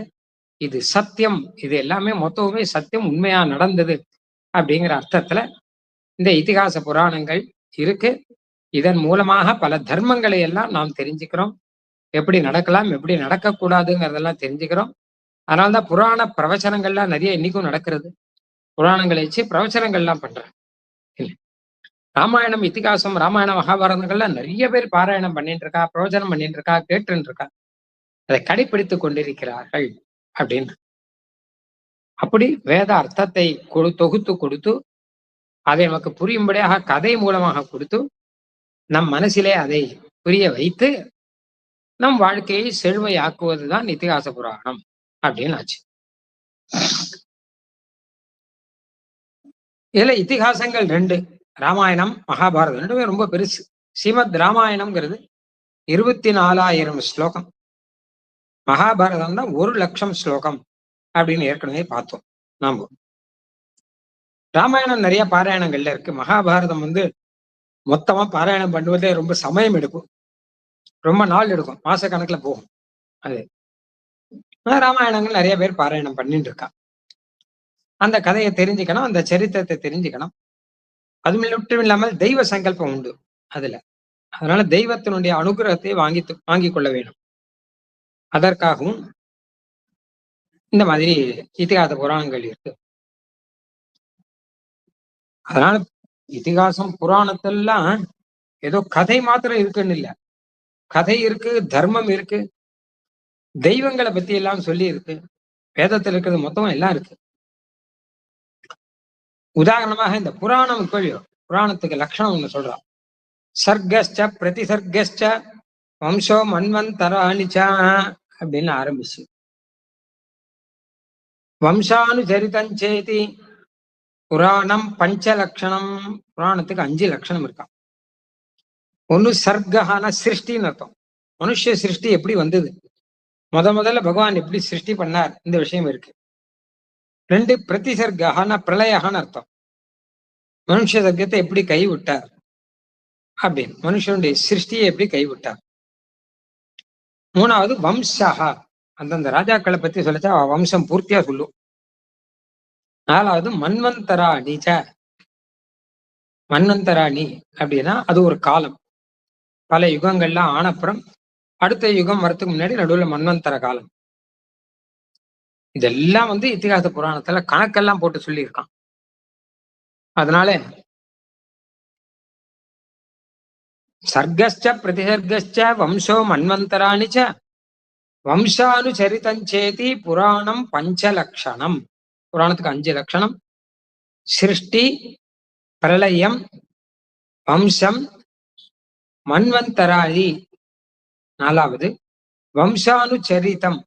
A: இது சத்தியம், இது எல்லாமே மொத்தமே சத்தியம், உண்மையா நடந்தது அப்படிங்கிற அர்த்தத்துல இந்த இதிகாச புராணங்கள் இருக்கு. இதன் மூலமாக பல தர்மங்களை எல்லாம் நாம் தெரிஞ்சுக்கிறோம், எப்படி நடக்கலாம் எப்படி நடக்கக்கூடாதுங்கிறதெல்லாம் தெரிஞ்சுக்கிறோம். அதனால்தான் புராண பிரவச்சனங்கள்லாம் நிறைய இன்னைக்கும் நடக்கிறது. புராணங்களை வச்சு பிரவச்சனங்கள்லாம் பண்றாங்க. ராமாயணம், இதிகாசம், ராமாயண மகாபாரதங்கள்லாம் நிறைய பேர் பாராயணம் பண்ணிட்டு இருக்கா, பிரவச்சனம் பண்ணிட்டு இருக்கா, கேட்டு இருக்கா, அதை கடைபிடித்துக் கொண்டிருக்கிறார்கள் அப்படின்னு. அப்படி வேத அர்த்தத்தை தொகுத்து கொடுத்து அதை நமக்கு புரியும்படியாக கதை மூலமாக கொடுத்து நம் மனசிலே அதை புரிய வைத்து நம் வாழ்க்கையை செழுமையாக்குவதுதான் இதிகாச புராணம் அப்படின்னு ஆச்சு. இதுல இதிகாசங்கள் 2, ராமாயணம் மகாபாரதம் ரெண்டுமே ரொம்ப பெருசு. ஸ்ரீமத் ராமாயணம்ங்கிறது 24,000 ஸ்லோகம், மகாபாரதம் தான் 1,00,000 ஸ்லோகம் அப்படின்னு ஏற்கனவே பார்த்தோம் நாம. ராமாயணம் நிறைய பாராயணங்கள்ல இருக்கு. மகாபாரதம் மொத்தமா பாராயணம் பண்ணுவதே ரொம்ப சமயம் எடுக்கும், ரொம்ப நாள் எடுக்கும், மாச கணக்குல போகும். அது ராமாயணங்கள் நிறைய பேர் பாராயணம் பண்ணிட்டு இருக்கா. அந்த கதையை தெரிஞ்சுக்கணும், அந்த சரித்திரத்தை தெரிஞ்சுக்கணும். அது மட்டும் இல்லாமல் தெய்வ சங்கல்பம் உண்டு அதுல. அதனால தெய்வத்தினுடைய அனுகிரகத்தை வாங்கி கொள்ள வேண்டும். அதற்காகவும் இந்த மாதிரி இதிகாச புராணங்கள் இருக்கு. அதனால இதிகாசம் புராணத்தெல்லாம் ஏதோ கதை மாத்திரம் இருக்குன்னு இல்ல, கதை இருக்கு, தர்மம் இருக்கு, தெய்வங்களை பத்தி எல்லாம் சொல்லி இருக்கு. வேதத்தில் இருக்கிறது மொத்தம் எல்லாம் இருக்கு. உதாரணமாக இந்த புராணம் கேள்வியோ, புராணத்துக்கு லட்சணம் ஒண்ணு சொல்றான். சர்க்கஸ்ச பிரதிசர்க்கஸ்ச வம்சோ மன்வந்தராணிச்சா அப்படின்னு ஆரம்பிச்சு, வம்சானுசரிதஞ்சேதி புராணம் பஞ்சலட்சணம். புராணத்துக்கு 5 லட்சணம் இருக்கான். ஒண்ணு சர்க்கஹான சிருஷ்டின்னு அர்த்தம், மனுஷ சிருஷ்டி எப்படி வந்தது, முதல்ல பகவான் எப்படி சிருஷ்டி பண்ணார், இந்த விஷயம் இருக்கு. 2 பிரதிசர்க்கஹான பிரளயஹான்னு அர்த்தம், மனுஷ சர்க்கத்தை எப்படி கைவிட்டார் அப்படின்னு, மனுஷனுடைய சிருஷ்டியை எப்படி கைவிட்டார். 3வது வம்சஹா, அந்தந்த ராஜாக்களை பத்தி சொல்லிச்சா வம்சம் பூர்த்தியா சொல்லும். 4வது மன்வந்தராணி, மன்வந்தராணி அப்படின்னா அது ஒரு காலம், பல யுகங்கள்லாம் ஆனப்புறம் அடுத்த யுகம் வரத்துக்கு முன்னாடி நடுவில் மன்வந்தர காலம். இதெல்லாம் இதிகாச புராணத்துல கணக்கெல்லாம் போட்டு சொல்லியிருக்கான். அதனால சர்க்கஸ்ச பிரதிசர்க்கஸ்ச வம்சோ மன்வந்தராணிச்ச வம்சானுசரிதஞ்சேதி புராணம் பஞ்சலட்சணம் புராணத்துக்கு 5 லட்சணம். சிருஷ்டி, பிரளயம், வம்சம், மன்வந்தராதி 4வது, வம்சானுச்சரிதம்,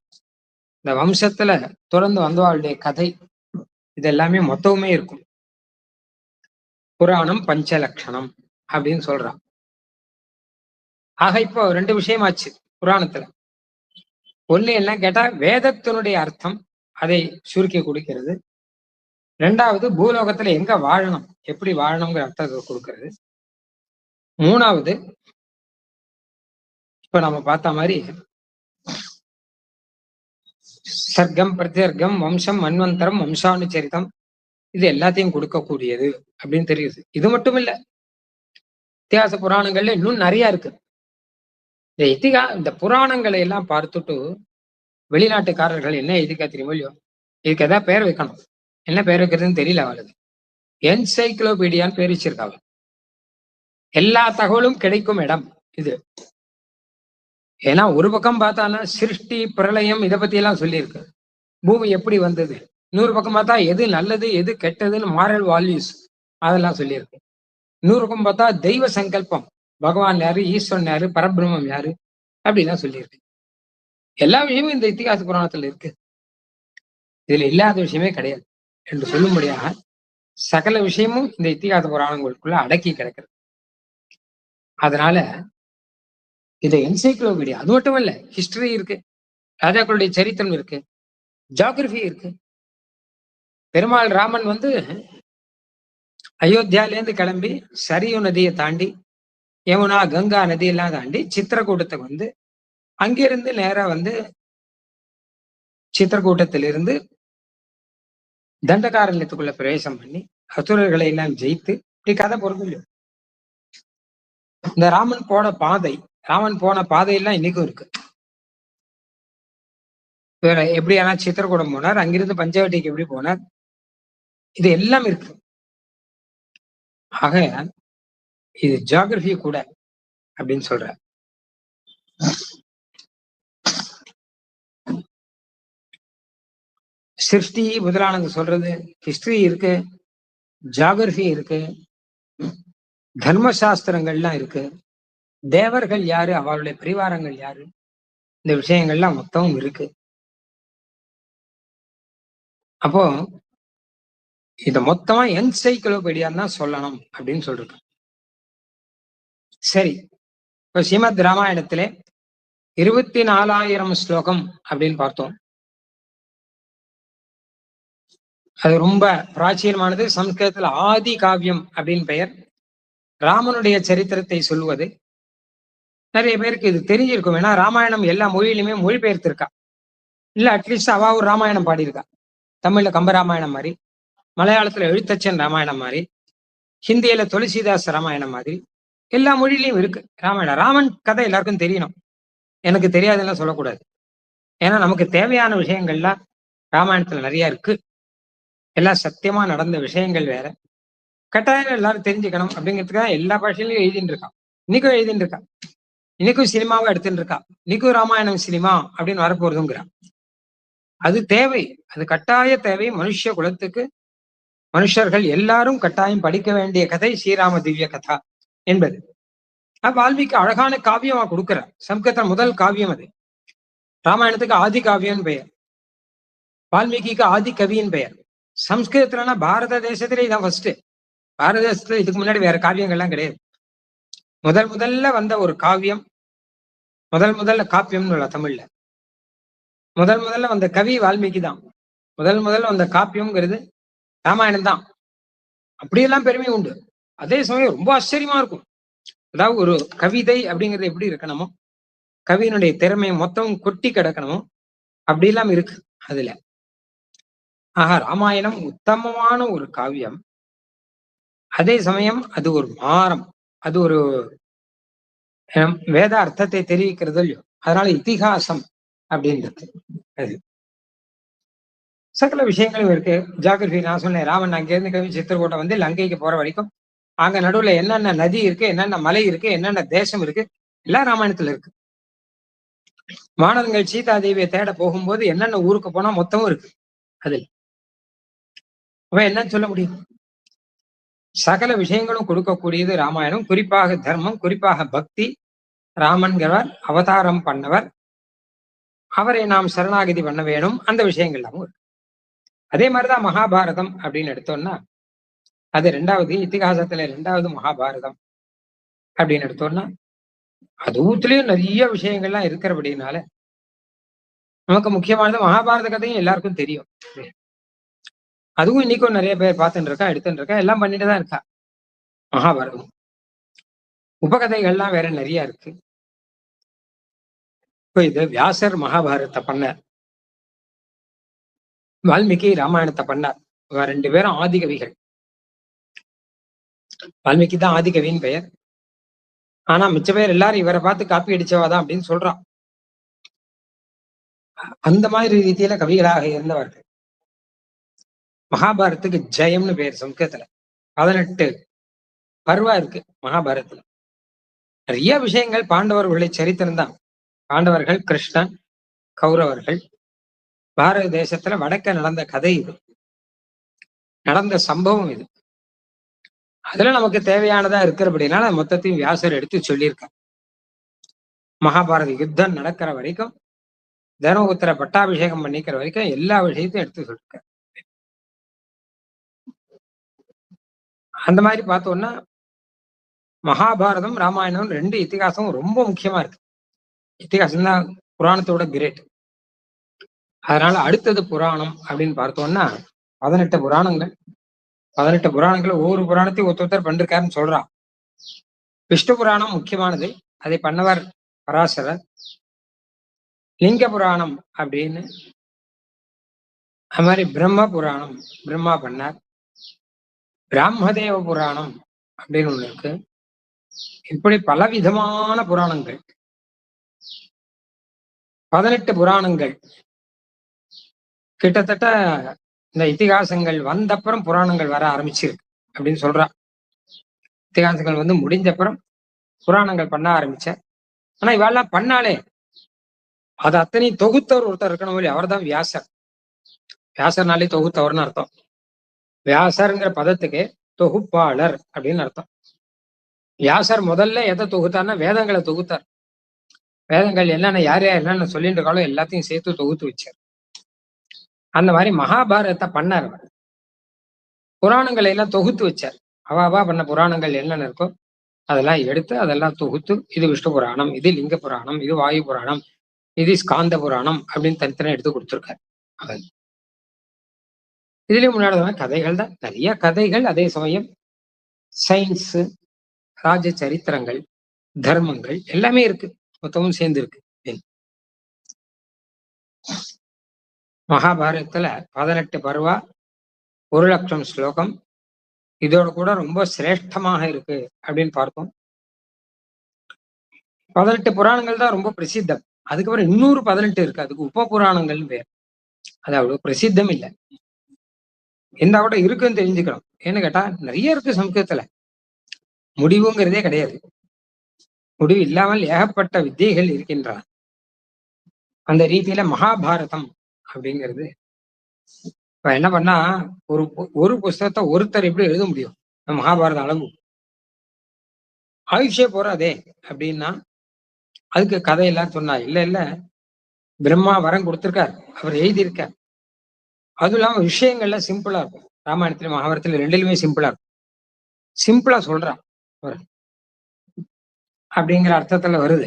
A: இந்த வம்சத்துல தொடர்ந்து வந்தவாளுடைய கதை, இது எல்லாமே மொத்தமுமே இருக்கும். புராணம் 5 லட்சணம் அப்படின்னு சொல்றான். ஆக இப்போ 2 விஷயமாச்சு புராணத்துல. ஒண்ணு என்ன கேட்டா வேதத்தினுடைய அர்த்தம், அதை சுருக்கி கொடுக்கிறது. 2வது பூலோகத்துல எங்க வாழணும், எப்படி வாழணுங்கிற அர்த்தத்தை கொடுக்கிறது. 3வது இப்ப நம்ம பார்த்த மாதிரி சர்க்கம், பிரத்யர்க்கம், வம்சம், மன்வந்தரம், வம்சானுச்சரிதம், இது எல்லாத்தையும் கொடுக்கக்கூடியது அப்படின்னு தெரியுது. இது மட்டும் இல்ல, இத்திகாச புராணங்கள்ல இன்னும் நிறைய இருக்கு. இந்த புராணங்களை எல்லாம் பார்த்துட்டு வெளிநாட்டுக்காரர்கள் என்ன எழுதிக்கா தெரியுமோ இல்லையோ, இதுக்கு எதாவது பேர் வைக்கணும். என்ன பேர் வைக்கிறதுன்னு தெரியல அவளுக்கு. என்சைக்ளோபீடியான்னு பேர் வச்சிருக்காங்க. எல்லா தகவலும் கிடைக்கும் இடம் இது. ஏன்னா ஒரு பக்கம் பார்த்தானா சிருஷ்டி, பிரளயம் இதை பத்தி எல்லாம் சொல்லியிருக்கு. பூமி எப்படி வந்தது. இன்னொரு பக்கம் பார்த்தா எது நல்லது எது கெட்டதுன்னு மாரல் வால்யூஸ் அதெல்லாம் சொல்லியிருக்கு. இன்னொரு பக்கம் பார்த்தா தெய்வ சங்கல்பம், பகவான் யாரு, ஈஸ்வரன் யாரு, பரபிரம்மம் யாரு அப்படிலாம் சொல்லியிருக்கு. எல்லா விஷயமும் இந்த இத்திகாச புராணத்துல இருக்கு. இதுல இல்லாத விஷயமே கிடையாது என்று சொல்லும்படியாக சகல விஷயமும் இந்த இத்திகாச புராணங்களுக்குள்ள அடக்கி கிடக்கிறது. அதனால இது என்சைக்ளோபீடியா. அது மட்டும் இல்ல, ஹிஸ்டரி இருக்கு, ராஜாக்களுடைய சரித்திரம் இருக்கு, ஜியாகிரபி இருக்கு. பெருமாள் ராமன் அயோத்தியாலேருந்து கிளம்பி சரியு நதியை தாண்டி யமுனா, கங்கா நதியெல்லாம் தாண்டி சித்திரக்கூட்டத்துக்கு அங்கிருந்து நேரா சித்திரக்கூட்டத்திலிருந்து தண்டகாரண்யத்துக்குள்ள பிரவேசம் பண்ணி அசுரர்களை எல்லாம் ஜெயித்து இப்படி கதை பொறுக்கலையும். இந்த ராமன் போன பாதையெல்லாம் இன்னைக்கும் இருக்கு. வேற எப்படி ஆனா சித்திரக்கூடம் போனார், அங்கிருந்து பஞ்சவட்டிக்கு எப்படி போனார், இது எல்லாம் இருக்கு. ஆக இது ஜியாகிரபி கூட அப்படின்னு சொல்ற. சிருஷ்டி முதலானது சொல்றது ஹிஸ்டரி இருக்கு, ஜியாகிரபி இருக்கு, தர்மசாஸ்திரங்கள்லாம் இருக்கு, தேவர்கள் யாரு, அவருடைய பரிவாரங்கள் யாரு, இந்த விஷயங்கள்லாம் மொத்தமும் இருக்கு. அப்போ இத மொத்தமா என்சைக்ளோபீடியான்னு தான் சொல்லணும் அப்படின்னு சொல்றது. சரி, இப்ப ஸ்ரீமத் ராமாயணத்திலே 24,000 ஸ்லோகம் அப்படின்னு பார்த்தோம். அது ரொம்ப பிராச்சீனமானது. சம்ஸ்கிருதத்துல ஆதி காவியம் அப்படின்னு பெயர். ராமனுடைய சரித்திரத்தை சொல்லுவது. நிறைய பேருக்கு இது தெரிஞ்சிருக்கும். ஏன்னா ராமாயணம் எல்லா மொழியிலுமே மொழிபெயர்த்திருக்கா. இல்ல அட்லீஸ்ட் அவ ஒரு ராமாயணம் பாடியிருக்கா. தமிழ்ல கம்பராமாயணம் மாதிரி, மலையாளத்துல எழுத்தச்சன் ராமாயணம் மாதிரி, ஹிந்தியில துளசிதாஸ் ராமாயணம் மாதிரி எல்லா மொழியிலையும் இருக்கு ராமாயணம். ராமன் கதை எல்லாருக்கும் தெரியணும், எனக்கு தெரியாதுன்னு சொல்லக்கூடாது. ஏன்னா நமக்கு தேவையான விஷயங்கள்லாம் ராமாயணத்துல நிறைய இருக்கு. எல்லாம் சத்தியமா நடந்த விஷயங்கள் வேற, கட்டாயம் எல்லாரும் தெரிஞ்சுக்கணும் அப்படிங்கிறதுக்காக எல்லா பாஷையிலையும் எழுதிட்டு இருக்கான். இன்னைக்கும் எழுதிட்டு இருக்கான், இன்னைக்கும் சினிமாவை எடுத்துட்டு இருக்கா. இன்னைக்கும் ராமாயணம் சினிமா அப்படின்னு வரப்போறதுங்கிறான். அது தேவை, அது கட்டாய தேவை மனுஷ குலத்துக்கு. மனுஷர்கள் எல்லாரும் கட்டாயம் படிக்க வேண்டிய கதை ஸ்ரீராம திவ்ய கதா என்பது. வால்மீகி அழகான காவியமா கொடுக்கிறார். சம்ஸ்கிருதம் முதல் காவியம் அது. ராமாயணத்துக்கு ஆதி காவியம் பெயர், வால்மீகிக்கு ஆதி கவியின் பெயர். சம்ஸ்கிருதத்துலன்னா பாரத தேசத்திலே இதான் ஃபர்ஸ்ட். பாரத தேசத்துல இதுக்கு முன்னாடி வேற காவியங்கள்லாம் கிடையாது. முதல்ல வந்த ஒரு காவியம், முதல்ல காப்பியம்னு இல்ல தமிழ்ல, முதல்ல வந்த கவி வால்மீகி தான். முதல்ல வந்த காப்பியம்ங்கிறது ராமாயணம் தான். அப்படியெல்லாம் பெருமை உண்டு. அதே சமயம் ரொம்ப ஆச்சரியமா இருக்கும். அதாவது ஒரு கவிதை அப்படிங்கிறது எப்படி இருக்கணுமோ, கவியினுடைய திறமையை மொத்தம் கொட்டி கிடக்கணுமோ அப்படியெல்லாம் இருக்கு அதுல. ஆக ராமாயணம் உத்தமமான ஒரு காவியம். அதே சமயம் அது ஒரு மாறம், அது ஒரு வேத அர்த்தத்தை தெரிவிக்கிறது இல்லையோ, அதனால இதிகாசம் அப்படின்றது. அது சகல விஷயங்களும் இருக்கு. ஜியாகிரபி நான் சொன்னேன், ராமன் அங்கிருந்து கிளம்பி சித்திரக்கூட்டம் லங்கைக்கு போற வரைக்கும் அங்க நடுவுல என்னென்ன நதி இருக்கு, என்னென்ன மலை இருக்கு, என்னென்ன தேசம் இருக்கு, எல்லாம் ராமாயணத்துல இருக்கு. வானரங்கள் சீதா தேவியை தேட போகும்போது என்னென்ன ஊருக்கு போனா மொத்தமும் இருக்கு அதில். அவன் என்னன்னு சொல்ல முடியும்? சகல விஷயங்களும் கொடுக்கக்கூடியது ராமாயணம். குறிப்பாக தர்மம், குறிப்பாக பக்தி. ராமன்கிறவர் அவதாரம் பண்ணவர், அவரை நாம் சரணாகதி பண்ண வேணும், அந்த விஷயங்கள் எல்லாமும் இருக்கு. அதே மாதிரிதான் மகாபாரதம் அப்படின்னு எடுத்தோம்னா, அது ரெண்டாவது இத்திகாசத்துல ரெண்டாவது மகாபாரதம் அப்படின்னு எடுத்தோம்னா, அதுலயும் நிறைய விஷயங்கள்லாம் இருக்கிறபடினால நமக்கு முக்கியமானது மகாபாரத கதையும் எல்லாருக்கும் தெரியும். அதுவும் இன்னைக்கும் நிறைய பேர் பார்த்துட்டு இருக்கா, எடுத்துட்டு இருக்கா, எல்லாம் பண்ணிட்டு தான் இருக்கா. மகாபாரதம் உபகதைகள்லாம் வேற நிறைய இருக்கு. இப்போ இது வியாசர் மகாபாரதத்தை பண்ணார், வால்மீகி ராமாயணத்தை பண்ணார். ரெண்டு பேரும் ஆதிகவிகள். வால்மீகி தான் ஆதிகவின்னு பெயர். ஆனா மிச்ச பேர் எல்லாரும் இவரை பார்த்து காப்பி அடிச்சவாதான் அப்படின்னு சொல்றான். அந்த மாதிரி ரீதியில கவிகளாக இருந்தவர்கள். மகாபாரத்துக்கு ஜெயம்னு பேர் சம்ஸ்கிருதத்துல. 18 பர்வா இருக்கு மகாபாரதத்துல. நிறைய விஷயங்கள் பாண்டவர்களுடைய சரித்திரம் தான். பாண்டவர்கள், கிருஷ்ணன், கௌரவர்கள், பாரத தேசத்துல வடக்க நடந்த கதை இது, நடந்த சம்பவம் இது. அதுல நமக்கு தேவையானதா இருக்கிறபடினால மொத்தத்தையும் வியாசர் எடுத்து சொல்லியிருக்கார். மகாபாரத யுத்தம் நடக்கிற வரைக்கும், தர்மபுத்திர பட்டாபிஷேகம் பண்ணிக்கிற வரைக்கும் எல்லா விஷயத்தையும் எடுத்து சொல்லிருக்கார். அந்த மாதிரி பார்த்தோம்னா மகாபாரதம் ராமாயணம் ரெண்டு இத்திகாசம் ரொம்ப முக்கியமா இருக்கு. இத்திகாசம் தான் புராணத்தோட கிரேட். அதனால அடுத்தது புராணம் அப்படின்னு பார்த்தோம்னா 18 புராணங்கள். 18 புராணங்கள் ஒவ்வொரு புராணத்தையும் ஒருத்தர் பண்ணிருக்காருன்னு சொல்றான். விஷ்ணு புராணம் முக்கியமானது, அதை பண்ணவர் பராசரர். லிங்க புராணம் அப்படின்னு, அது மாதிரி பிரம்ம புராணம் பிரம்மா பண்ணார். பிராமதேவ புராணம் அப்படின்னு ஒண்ணு இருக்கு. இப்படி பலவிதமான புராணங்கள், 18 புராணங்கள். கிட்டத்தட்ட இந்த இத்திகாசங்கள் வந்தப்புறம் புராணங்கள் வர ஆரம்பிச்சிருக்கு அப்படின்னு சொல்றா. இத்திகாசங்கள் வந்து முடிஞ்சப்புறம் புராணங்கள் பண்ண ஆரம்பிச்ச. ஆனா இவெல்லாம் பண்ணாலே அது அத்தனை தொகுத்தவர் ஒருத்தர் இருக்கணும் இல்லையா, அவர் தான் வியாசர். வியாசர்னாலே தொகுத்தவர்னு அர்த்தம். வியாசர்ங்கிற பதத்துக்கு தொகுப்பாளர் அப்படின்னு அர்த்தம். வியாசர் முதல்ல எதை தொகுத்தார்னா வேதங்களை தொகுத்தார். வேதங்கள் என்னென்ன யார் யார் என்னென்ன சொல்லிட்டு இருக்காளோ எல்லாத்தையும் சேர்த்து தொகுத்து வச்சார். அந்த மாதிரி மகாபாரதத்தை பண்ணார் அவர். புராணங்களை எல்லாம் தொகுத்து வச்சார். அவாவா பண்ண புராணங்கள் என்னென்ன இருக்கோ அதெல்லாம் எடுத்து அதெல்லாம் தொகுத்து, இது விஷ்ணு புராணம், இது லிங்க புராணம், இது வாயு புராணம், இது ஸ்காந்த புராணம் அப்படின்னு தனித்தனியா எடுத்து கொடுத்துருக்காரு. இதுலயும் முன்னாடி கதைகள் தான், நிறைய கதைகள். அதே சமயம் சயின்ஸ், ராஜ சரித்திரங்கள், தர்மங்கள் எல்லாமே இருக்கு, மொத்தமும் சேர்ந்து இருக்கு. மகாபாரதத்துல 18 பர்வா, 1,00,000 ஸ்லோகம். இதோட கூட ரொம்ப சிரேஷ்டமாக இருக்கு அப்படின்னு பார்த்தோம். 18 புராணங்கள் தான் ரொம்ப பிரசித்தம். அதுக்கப்புறம் இன்னொரு 18 இருக்கு, அதுக்கு உப புராணங்கள்னு பேர். அது அவ்வளவு பிரசித்தம் இல்லை, இருந்தா கூட இருக்குன்னு தெரிஞ்சுக்கணும். ஏன்னு கேட்டா நிறைய இருக்கு சம்ஸ்கிருதத்துல, முடிவுங்கிறதே கிடையாது. முடிவு இல்லாமல் ஏகப்பட்ட வித்தியைகள் இருக்கின்றன. அந்த ரீதியில மகாபாரதம் அப்படிங்கிறது இப்ப என்ன பண்ணா, ஒரு ஒரு புஸ்தகத்தை ஒருத்தர் எப்படி எழுத முடியும்? மகாபாரதம் அளவு ஆயுஷே போறாதே அப்படின்னா அதுக்கு கதையெல்லாம் சொன்னா இல்ல இல்ல, பிரம்மா வரம் கொடுத்திருக்கார், அவர் எழுதியிருக்கார். அதுவும் இல்லாம விஷயங்கள்ல சிம்பிளா இருக்கும். ராமாயணத்துல மகாபாரதத்துல ரெண்டுலுமே சிம்பிளா இருக்கும். சிம்பிளா சொல்றான் அப்படிங்கிற அர்த்தத்துல வருது.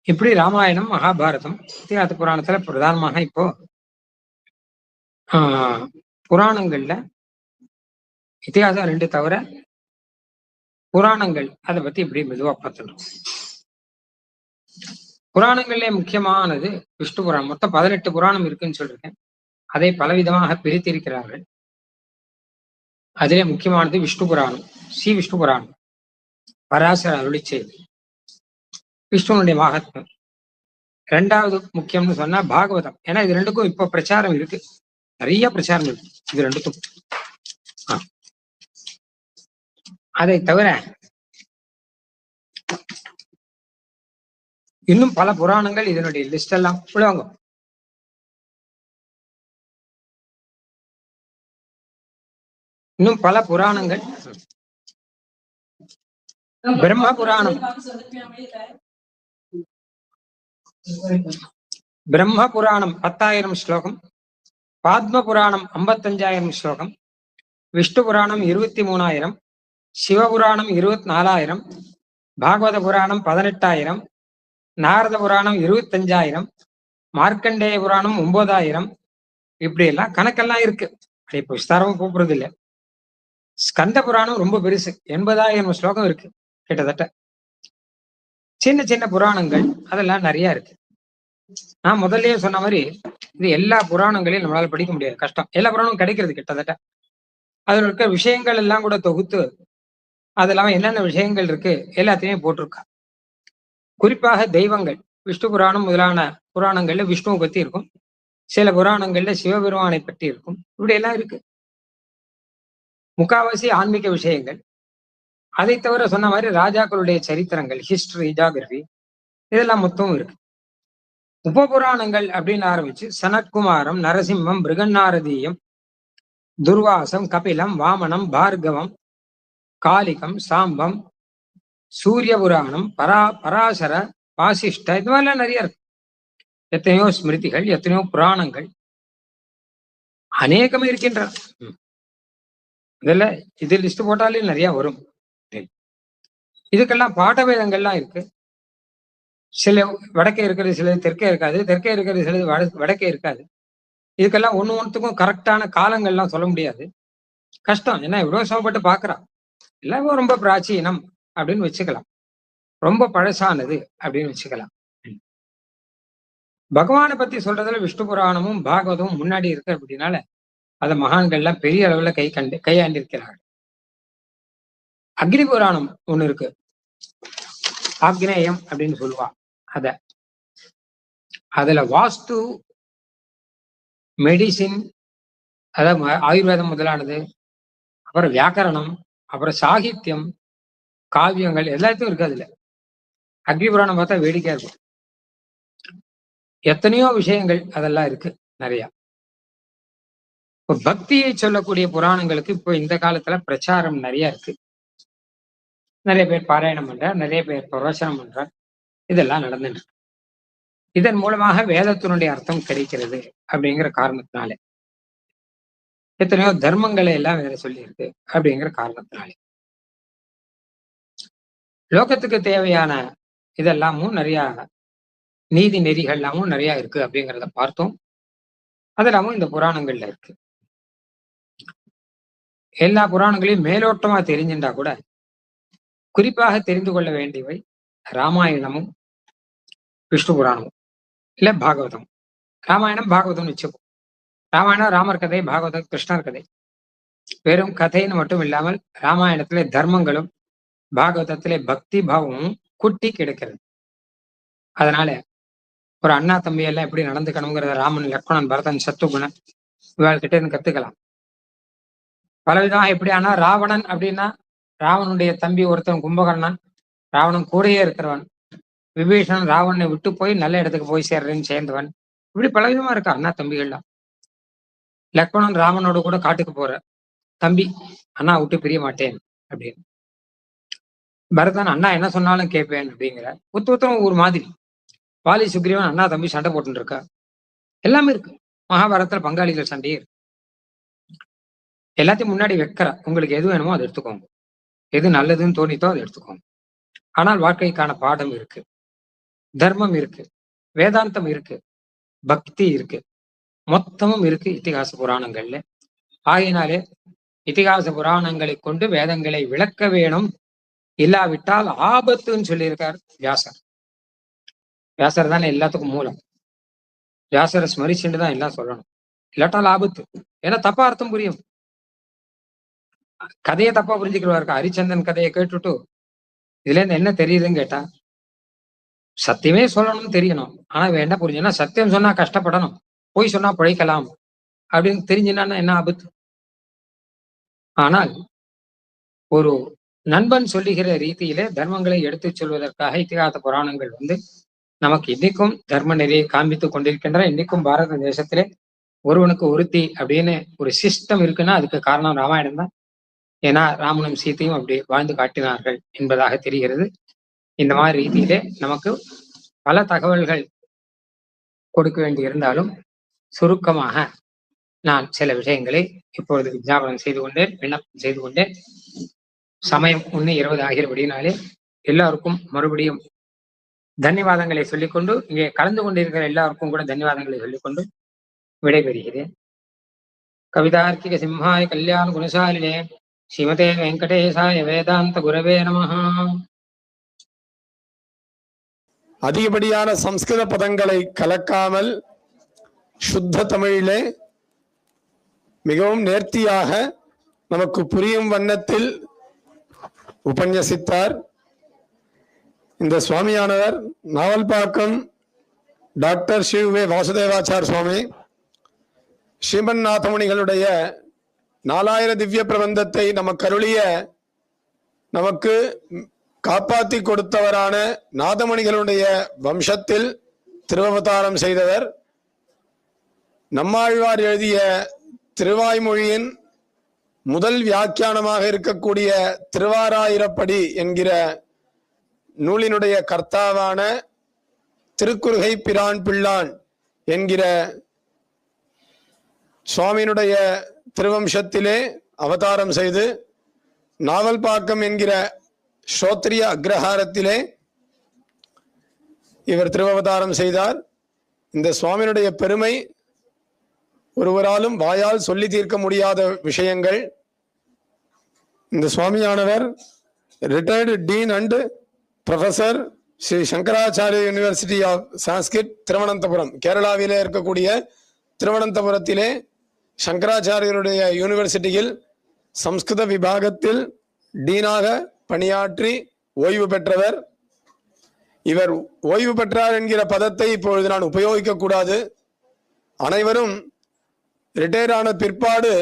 A: இப்படி ராமாயணம் மகாபாரதம் இத்திகாச புராணத்துல பிரதானமாக இப்போ புராணங்கள்ல இத்திகாசம் ரெண்டு தவிர புராணங்கள் அதை பத்தி இப்படி மெதுவா பார்த்துடும். புராணங்கள்ல முக்கியமானது விஷ்ணு புராணம். மொத்தம் 18 புராணம் இருக்குன்னு சொல்லிருக்கேன். அதை பலவிதமாக பிரித்திருக்கிறார்கள். அதிலே முக்கியமானது விஷ்ணு புராணம், ஸ்ரீ விஷ்ணு புராணம், பராசர அருளி செய்தி, விஷ்ணுனுடைய மகாத்மியம். ரெண்டாவது முக்கியம்னு சொன்னா பாகவதம். ஏன்னா இது ரெண்டுக்கும் இப்ப பிரச்சாரம் இருக்கு, நிறைய பிரச்சாரம் இருக்கு இது ரெண்டுக்கும். அதை தவிர இன்னும் பல புராணங்கள், இதனுடைய லிஸ்ட் எல்லாம் விடுவாங்க. இன்னும் பல புராணங்கள். பிரம்ம புராணம், பிரம்ம புராணம் 10,000 ஸ்லோகம், பாத்ம புராணம் 55,000 ஸ்லோகம், விஷ்ணு புராணம் 23,000, சிவபுராணம் 24,000, பாகவத புராணம் 18,000, நாரத புராணம் 25,000, மார்க்கண்டேய புராணம் 9,000. இப்படி எல்லாம் கணக்கெல்லாம் இருக்கு. இப்ப விஸ்தாரமும் கூப்பிடுறது இல்லை. ஸ்கந்த புராணம் ரொம்ப பெருசு, 80,000 ஸ்லோகம் இருக்கு கிட்டத்தட்ட. சின்ன சின்ன புராணங்கள் அதெல்லாம் நிறைய இருக்கு. நான் முதல்லயே சொன்ன மாதிரி இது எல்லா புராணங்களையும் நம்மளால படிக்க முடியாது, கஷ்டம். எல்லா புராணமும் கிடைக்கிறது கிட்டத்தட்ட. அதுல இருக்க விஷயங்கள் எல்லாம் கூட தொகுத்து அது இல்லாம என்னென்ன விஷயங்கள் இருக்கு எல்லாத்தையுமே போட்டிருக்கா. குறிப்பாக தெய்வங்கள், விஷ்ணு புராணம் முதலான புராணங்கள்ல விஷ்ணுவை பத்தி இருக்கும், சில புராணங்கள்ல சிவபெருமானை பற்றி இருக்கும். இப்படி எல்லாம் இருக்கு. முக்காவாசி ஆன்மீக விஷயங்கள். அதை தவிர சொன்ன மாதிரி ராஜாக்களுடைய சரித்திரங்கள், ஹிஸ்டரி, ஜாகிரபி, இதெல்லாம் மொத்தமும் இருக்கு. உபபுராணங்கள் அப்படின்னு ஆரம்பிச்சு சனத்குமாரம், நரசிம்மம், பிருகன்னாரதீயம், துர்வாசம், கபிலம், வாமனம், பார்கவம், காளிகம், சாம்பம், சூரிய புராணம், பராசர, வாசிஷ்ட, இது மாதிரிலாம் நிறைய இருக்கு. எத்தனையோ ஸ்மிருதிகள், எத்தனையோ புராணங்கள் அநேகம் இருக்கின்றன. இதுல இது லிஸ்ட் போட்டாலே நிறைய வரும். இதுக்கெல்லாம் பாட வேதங்கள்லாம் இருக்கு. சில வடக்கே இருக்கிறது, சிலது தெற்கே இருக்காது, தெற்கே இருக்கிறது சிலது வடக்கே இருக்காது. இதுக்கெல்லாம் ஒண்ணுத்துக்கும் கரெக்டான காலங்கள்லாம் சொல்ல முடியாது, கஷ்டம். ஏன்னா இவ்வளவு சமப்பட்டு பாக்குறான். எல்லாமே ரொம்ப பிராச்சீனம் அப்படின்னு வச்சுக்கலாம், ரொம்ப பழசானது அப்படின்னு வச்சுக்கலாம். பகவானை பத்தி சொல்றதுல விஷ்ணு புராணமும் பாகவதமும் முன்னாடி இருக்கு. அப்படின்னால அதை மகான்கள்லாம் பெரிய அளவுல கையாண்டிருக்கிறார்கள். அக்னி புராணம் ஒண்ணு இருக்கு, ஆக்னேயம் அப்படின்னு சொல்லுவா. அதுல வாஸ்து, மெடிசின், அதாவது ஆயுர்வேதம் முதலானது, அப்புறம் வியாக்கரணம், அப்புறம் சாகித்யம், காவியங்கள் எல்லாத்தையும் இருக்கு அதுல. அக்னி புராணம் பார்த்தா வேடிக்கையா இருக்கும். எத்தனையோ விஷயங்கள் அதெல்லாம் இருக்கு நிறைய. இப்போ பக்தியை சொல்லக்கூடிய புராணங்களுக்கு இப்போ இந்த காலத்துல பிரச்சாரம் நிறைய இருக்கு. நிறைய பேர் பாராயணம் பண்ற, நிறைய பேர் பிரவச்சனம் பண்ற, இதெல்லாம் நடந்துட்டு இருக்கு. இதன் மூலமாக வேதத்தினுடைய அர்த்தம் கிடைக்கிறது அப்படிங்கிற காரணத்தினாலே, எத்தனையோ தர்மங்களை எல்லாம் வேற சொல்லி இருக்கு அப்படிங்கிற காரணத்தினாலே, லோகத்துக்கு தேவையான இதெல்லாமும் நிறைய நீதி நெறிகள் எல்லாமும் நிறைய இருக்கு அப்படிங்கிறத பார்த்தோம். அதெல்லாமும் இந்த புராணங்கள்ல இருக்கு. எல்லா புராணங்களையும் மேலோட்டமா தெரிஞ்சுட்டா கூட குறிப்பாக தெரிந்து கொள்ள வேண்டியவை ராமாயணமும் விஷ்ணு புராணமும், இல்ல பாகவதம். ராமாயணம் பாகவதம் வச்சுப்போம். ராமாயணம் ராமர் கதை, பாகவதம் கிருஷ்ணர் கதை. வெறும் கதைன்னு மட்டும் இல்லாமல் ராமாயணத்திலே தர்மங்களும் பாகவதத்திலே பக்தி பாவமும் குட்டி கிடைக்கிறது. அதனால ஒரு அண்ணா தம்பி எல்லாம் எப்படி நடந்துக்கணுங்கிறத ராமன், லக்ஷ்மணன், பரதன், சத்ருகுணன் இவாள்கிட்ட இருந்து கத்துக்கலாம். பலவிதமாக எப்படி ஆனா ராவணன் அப்படின்னா ராவனுடைய தம்பி ஒருத்தன் கும்பகர்ணன், ராவணன் கூடயே இருக்கிறவன். விபீஷணன் ராவணனை விட்டு போய் நல்ல இடத்துக்கு போய் சேர்றேன்னு சேர்ந்தவன். இப்படி பலவிதமா இருக்கா அண்ணா தம்பிகள்லாம். லக்ஷ்மணன் ராமனோட கூட காட்டுக்கு போற தம்பி, அண்ணா விட்டு பிரிய மாட்டேன் அப்படின்னு. பரதன் அண்ணா என்ன சொன்னாலும் கேட்பேன் அப்படிங்கிற. ஒருத்தரும் ஒரு மாதிரி. வாலி சுக்ரீவன் அண்ணா தம்பி சண்டை போட்டு இருக்கா. எல்லாமே இருக்கு மகாபாரதத்துல. பங்காளிகள் சண்டையே இருக்கு. எல்லாத்தையும் முன்னாடி வைக்கிற, உங்களுக்கு எது வேணுமோ அதை எடுத்துக்கோங்க, எது நல்லதுன்னு தோணித்தோ அதை எடுத்துக்கோங்க. ஆனால் வாழ்க்கைக்கான பாடம் இருக்கு, தர்மம் இருக்கு, வேதாந்தம் இருக்கு, பக்தி இருக்கு, மொத்தமும் இருக்கு இதிகாச புராணங்கள்ல. ஆகினாலே இதிகாச புராணங்களை கொண்டு வேதங்களை விளக்க வேணும், இல்லாவிட்டால் ஆபத்துன்னு சொல்லியிருக்கார் வியாசர். வியாசர் தானே எல்லாத்துக்கும் மூலம். வியாசரை ஸ்மரிச்சுட்டு தான் எல்லாம் சொல்லணும், இல்லாட்டால் ஆபத்து. ஏன்னா தப்பா அர்த்தம் புரியும். கதையை தப்பா புரிஞ்சுக்கிறவா ஹரிச்சந்திரன் கதையை கேட்டுட்டு இதுல இருந்து என்ன தெரியுதுன்னு கேட்டா, சத்தியமே சொல்லணும்னு தெரியணும். ஆனா இவன் என்ன புரிஞ்சுன்னா, சத்தியம் சொன்னா கஷ்டப்படணும், பொய் சொன்னா பிழைக்கலாம் அப்படின்னு தெரிஞ்சுனா என்ன ஆபத்து. ஆனால் ஒரு நண்பன் சொல்லுகிற ரீதியிலே தர்மங்களை எடுத்துச் சொல்வதற்காக இதிகாச புராணங்கள் நமக்கு இன்னைக்கும் தர்ம நெறியை காண்பித்துக் கொண்டிருக்கின்றன. இன்னைக்கும் பாரத தேசத்திலே ஒருவனுக்கு ஒருத்தி அப்படின்னு ஒரு சிஸ்டம் இருக்குன்னா அதுக்கு காரணம் ராமாயணம் தான். ஏன்னா ராமனும் சீத்தையும் அப்படி வாழ்ந்து காட்டினார்கள் என்பதாக தெரிகிறது. இந்த மாதிரி ரீதியிலே நமக்கு பல தகவல்கள் கொடுக்க வேண்டி இருந்தாலும் சுருக்கமாக நான் சில விஷயங்களை இப்பொழுது விஞ்ஞாபனம் செய்து கொண்டேன், விண்ணப்பம் செய்து கொண்டேன். சமயம் 1:20 ஆகிறபடினாலே எல்லாருக்கும் மறுபடியும் தன்யவாதங்களை சொல்லிக்கொண்டு, இங்கே கலந்து கொண்டிருக்கிற எல்லாருக்கும் கூட தன்யவாதங்களை சொல்லிக்கொண்டு விடைபெறுகிறேன். கவிதார்க்கிக சிம்ஹாய கல்யாண குணசாலினே ஸ்ரீமதே வெங்கடேசாய வேதாந்த குரவே நமஹ.
B: அதிகப்படியான சம்ஸ்கிருத பதங்களை கலக்காமல் சுத்த தமிழிலே மிகவும் நேர்த்தியாக நமக்கு புரியும் வண்ணத்தில் உபன்யசித்தார். இந்த சுவாமியானவர் நாவல்பாக்கம் டாக்டர் ஸ்ரீ வாசுதேவாச்சார் சுவாமி ஸ்ரீமன் நாதமுனிகளுடைய 4000 திவ்ய பிரபந்தத்தை நமக்கு அருளிய, நமக்கு காப்பாற்றி கொடுத்தவரான நாதமணிகளுடைய வம்சத்தில் திருவவதாரம் செய்தவர். நம்மாழ்வார் எழுதிய திருவாய்மொழியின் முதல் வியாக்கியானமாக இருக்கக்கூடிய திருவாராயிரப்படி என்கிற நூலினுடைய கர்த்தாவான திருக்குறுகை பிரான் பிள்ளான் என்கிற சுவாமியினுடைய திருவம்சத்திலே அவதாரம் செய்து நாவல்பாக்கம் என்கிற ஸ்ரோத்ரிய அக்ரஹாரத்திலே இவர் திருவவதாரம் செய்தார். இந்த சுவாமியினுடைய பெருமை ஒருவராலும் வாயால் சொல்லி தீர்க்க முடியாத விஷயங்கள். இந்த சுவாமியானவர் retired dean and professor Shri Sankaracharya university of Sanskrit Thiruvananthapuram, கேரளாவிலே இருக்கக்கூடிய திருவனந்தபுரத்திலே சங்கராச்சாரியருடைய யூனிவர்சிட்டியில் சம்ஸ்கிருத விபாகத்தில் டீனாக பணியாற்றி ஓய்வு பெற்றவர். இவர் ஓய்வு பெற்றார் என்கிற பதத்தை இப்பொழுது நான் உபயோகிக்க கூடாது. அனைவரும் ரிட்டையர் ஆன பிற்பாடு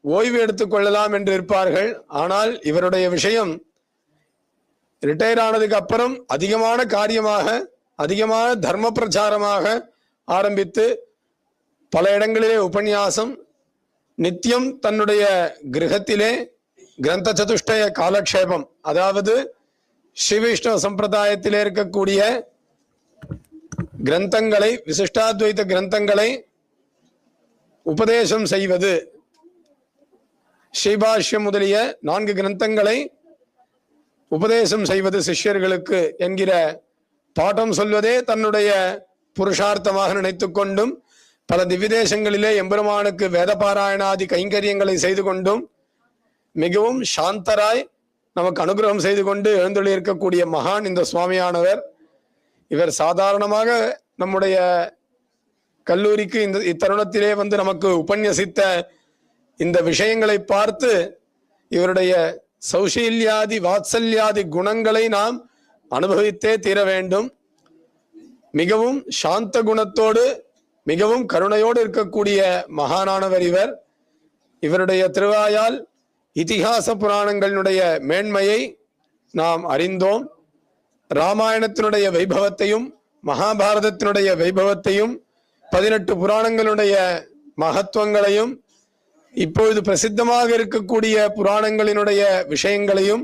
B: ஓய்வு எடுத்துக் கொள்ளலாம் என்று இருப்பார்கள். ஆனால் இவருடைய விஷயம் ரிட்டையர் ஆனதுக்கு அப்புறம் அதிகமான காரியமாக, அதிகமான தர்ம பிரச்சாரமாக ஆரம்பித்து பல இடங்களிலே உபன்யாசம், நித்தியம் தன்னுடைய கிரகத்திலே கிரந்த சதுஷ்டய காலக்ஷேபம், அதாவது ஸ்ரீ வைஷ்ணவ சம்பிரதாயத்திலே இருக்கக்கூடிய கிரந்தங்களை, விசிஷ்டாத்வைத கிரந்தங்களை உபதேசம் செய்வது, ஸ்ரீபாஷ்யம் முதலிய 4 கிரந்தங்களை உபதேசம் செய்வது சிஷ்யர்களுக்கு என்கிற பாடம் சொல்வதே தன்னுடைய புருஷார்த்தமாக நினைத்து கொண்டும் பல திவ்யதேசங்களிலே எம்பெருமானுக்கு வேத பாராயணாதி கைங்கரியங்களை செய்து கொண்டும் மிகவும் சாந்தராய் நமக்கு அனுகிரகம் செய்து கொண்டு எழுந்தொழி இருக்கக்கூடிய மகான் இந்த சுவாமியானவர். இவர் சாதாரணமாக நம்முடைய கல்லூரிக்கு இந்த இத்தருணத்திலே வந்து நமக்கு உபன்யசித்த இந்த விஷயங்களை பார்த்து இவருடைய சௌஷீல்யாதி வாத்சல்யாதி குணங்களை நாம் அனுபவித்தே தீர வேண்டும். மிகவும் சாந்த குணத்தோடு மிகவும் கருணையோடு இருக்கக்கூடிய மகானானவர் இவர். இவருடைய திருவாயால் இதிகாச புராணங்களினுடைய மேன்மையை நாம் அறிந்தோம். ராமாயணத்தினுடைய வைபவத்தையும் மகாபாரதத்தினுடைய வைபவத்தையும் 18 புராணங்களுடைய மகத்துவங்களையும் இப்பொழுது பிரசித்தமாக இருக்கக்கூடிய புராணங்களினுடைய விஷயங்களையும்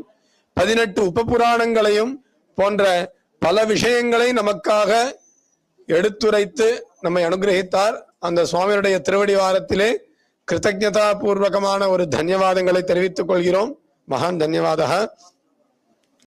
B: 18 உப புராணங்களையும் போன்ற பல விஷயங்களை நமக்காக எடுத்துரைத்து நம்மை அனுகிரகித்தார். அந்த சுவாமியுடைய திருவடி வாரத்திலே கிருத்தஜ்ஞதா பூர்வகமான ஒரு தன்யவாதங்களை தெரிவித்துக் கொள்கிறோம். மகான் தன்யவாதா.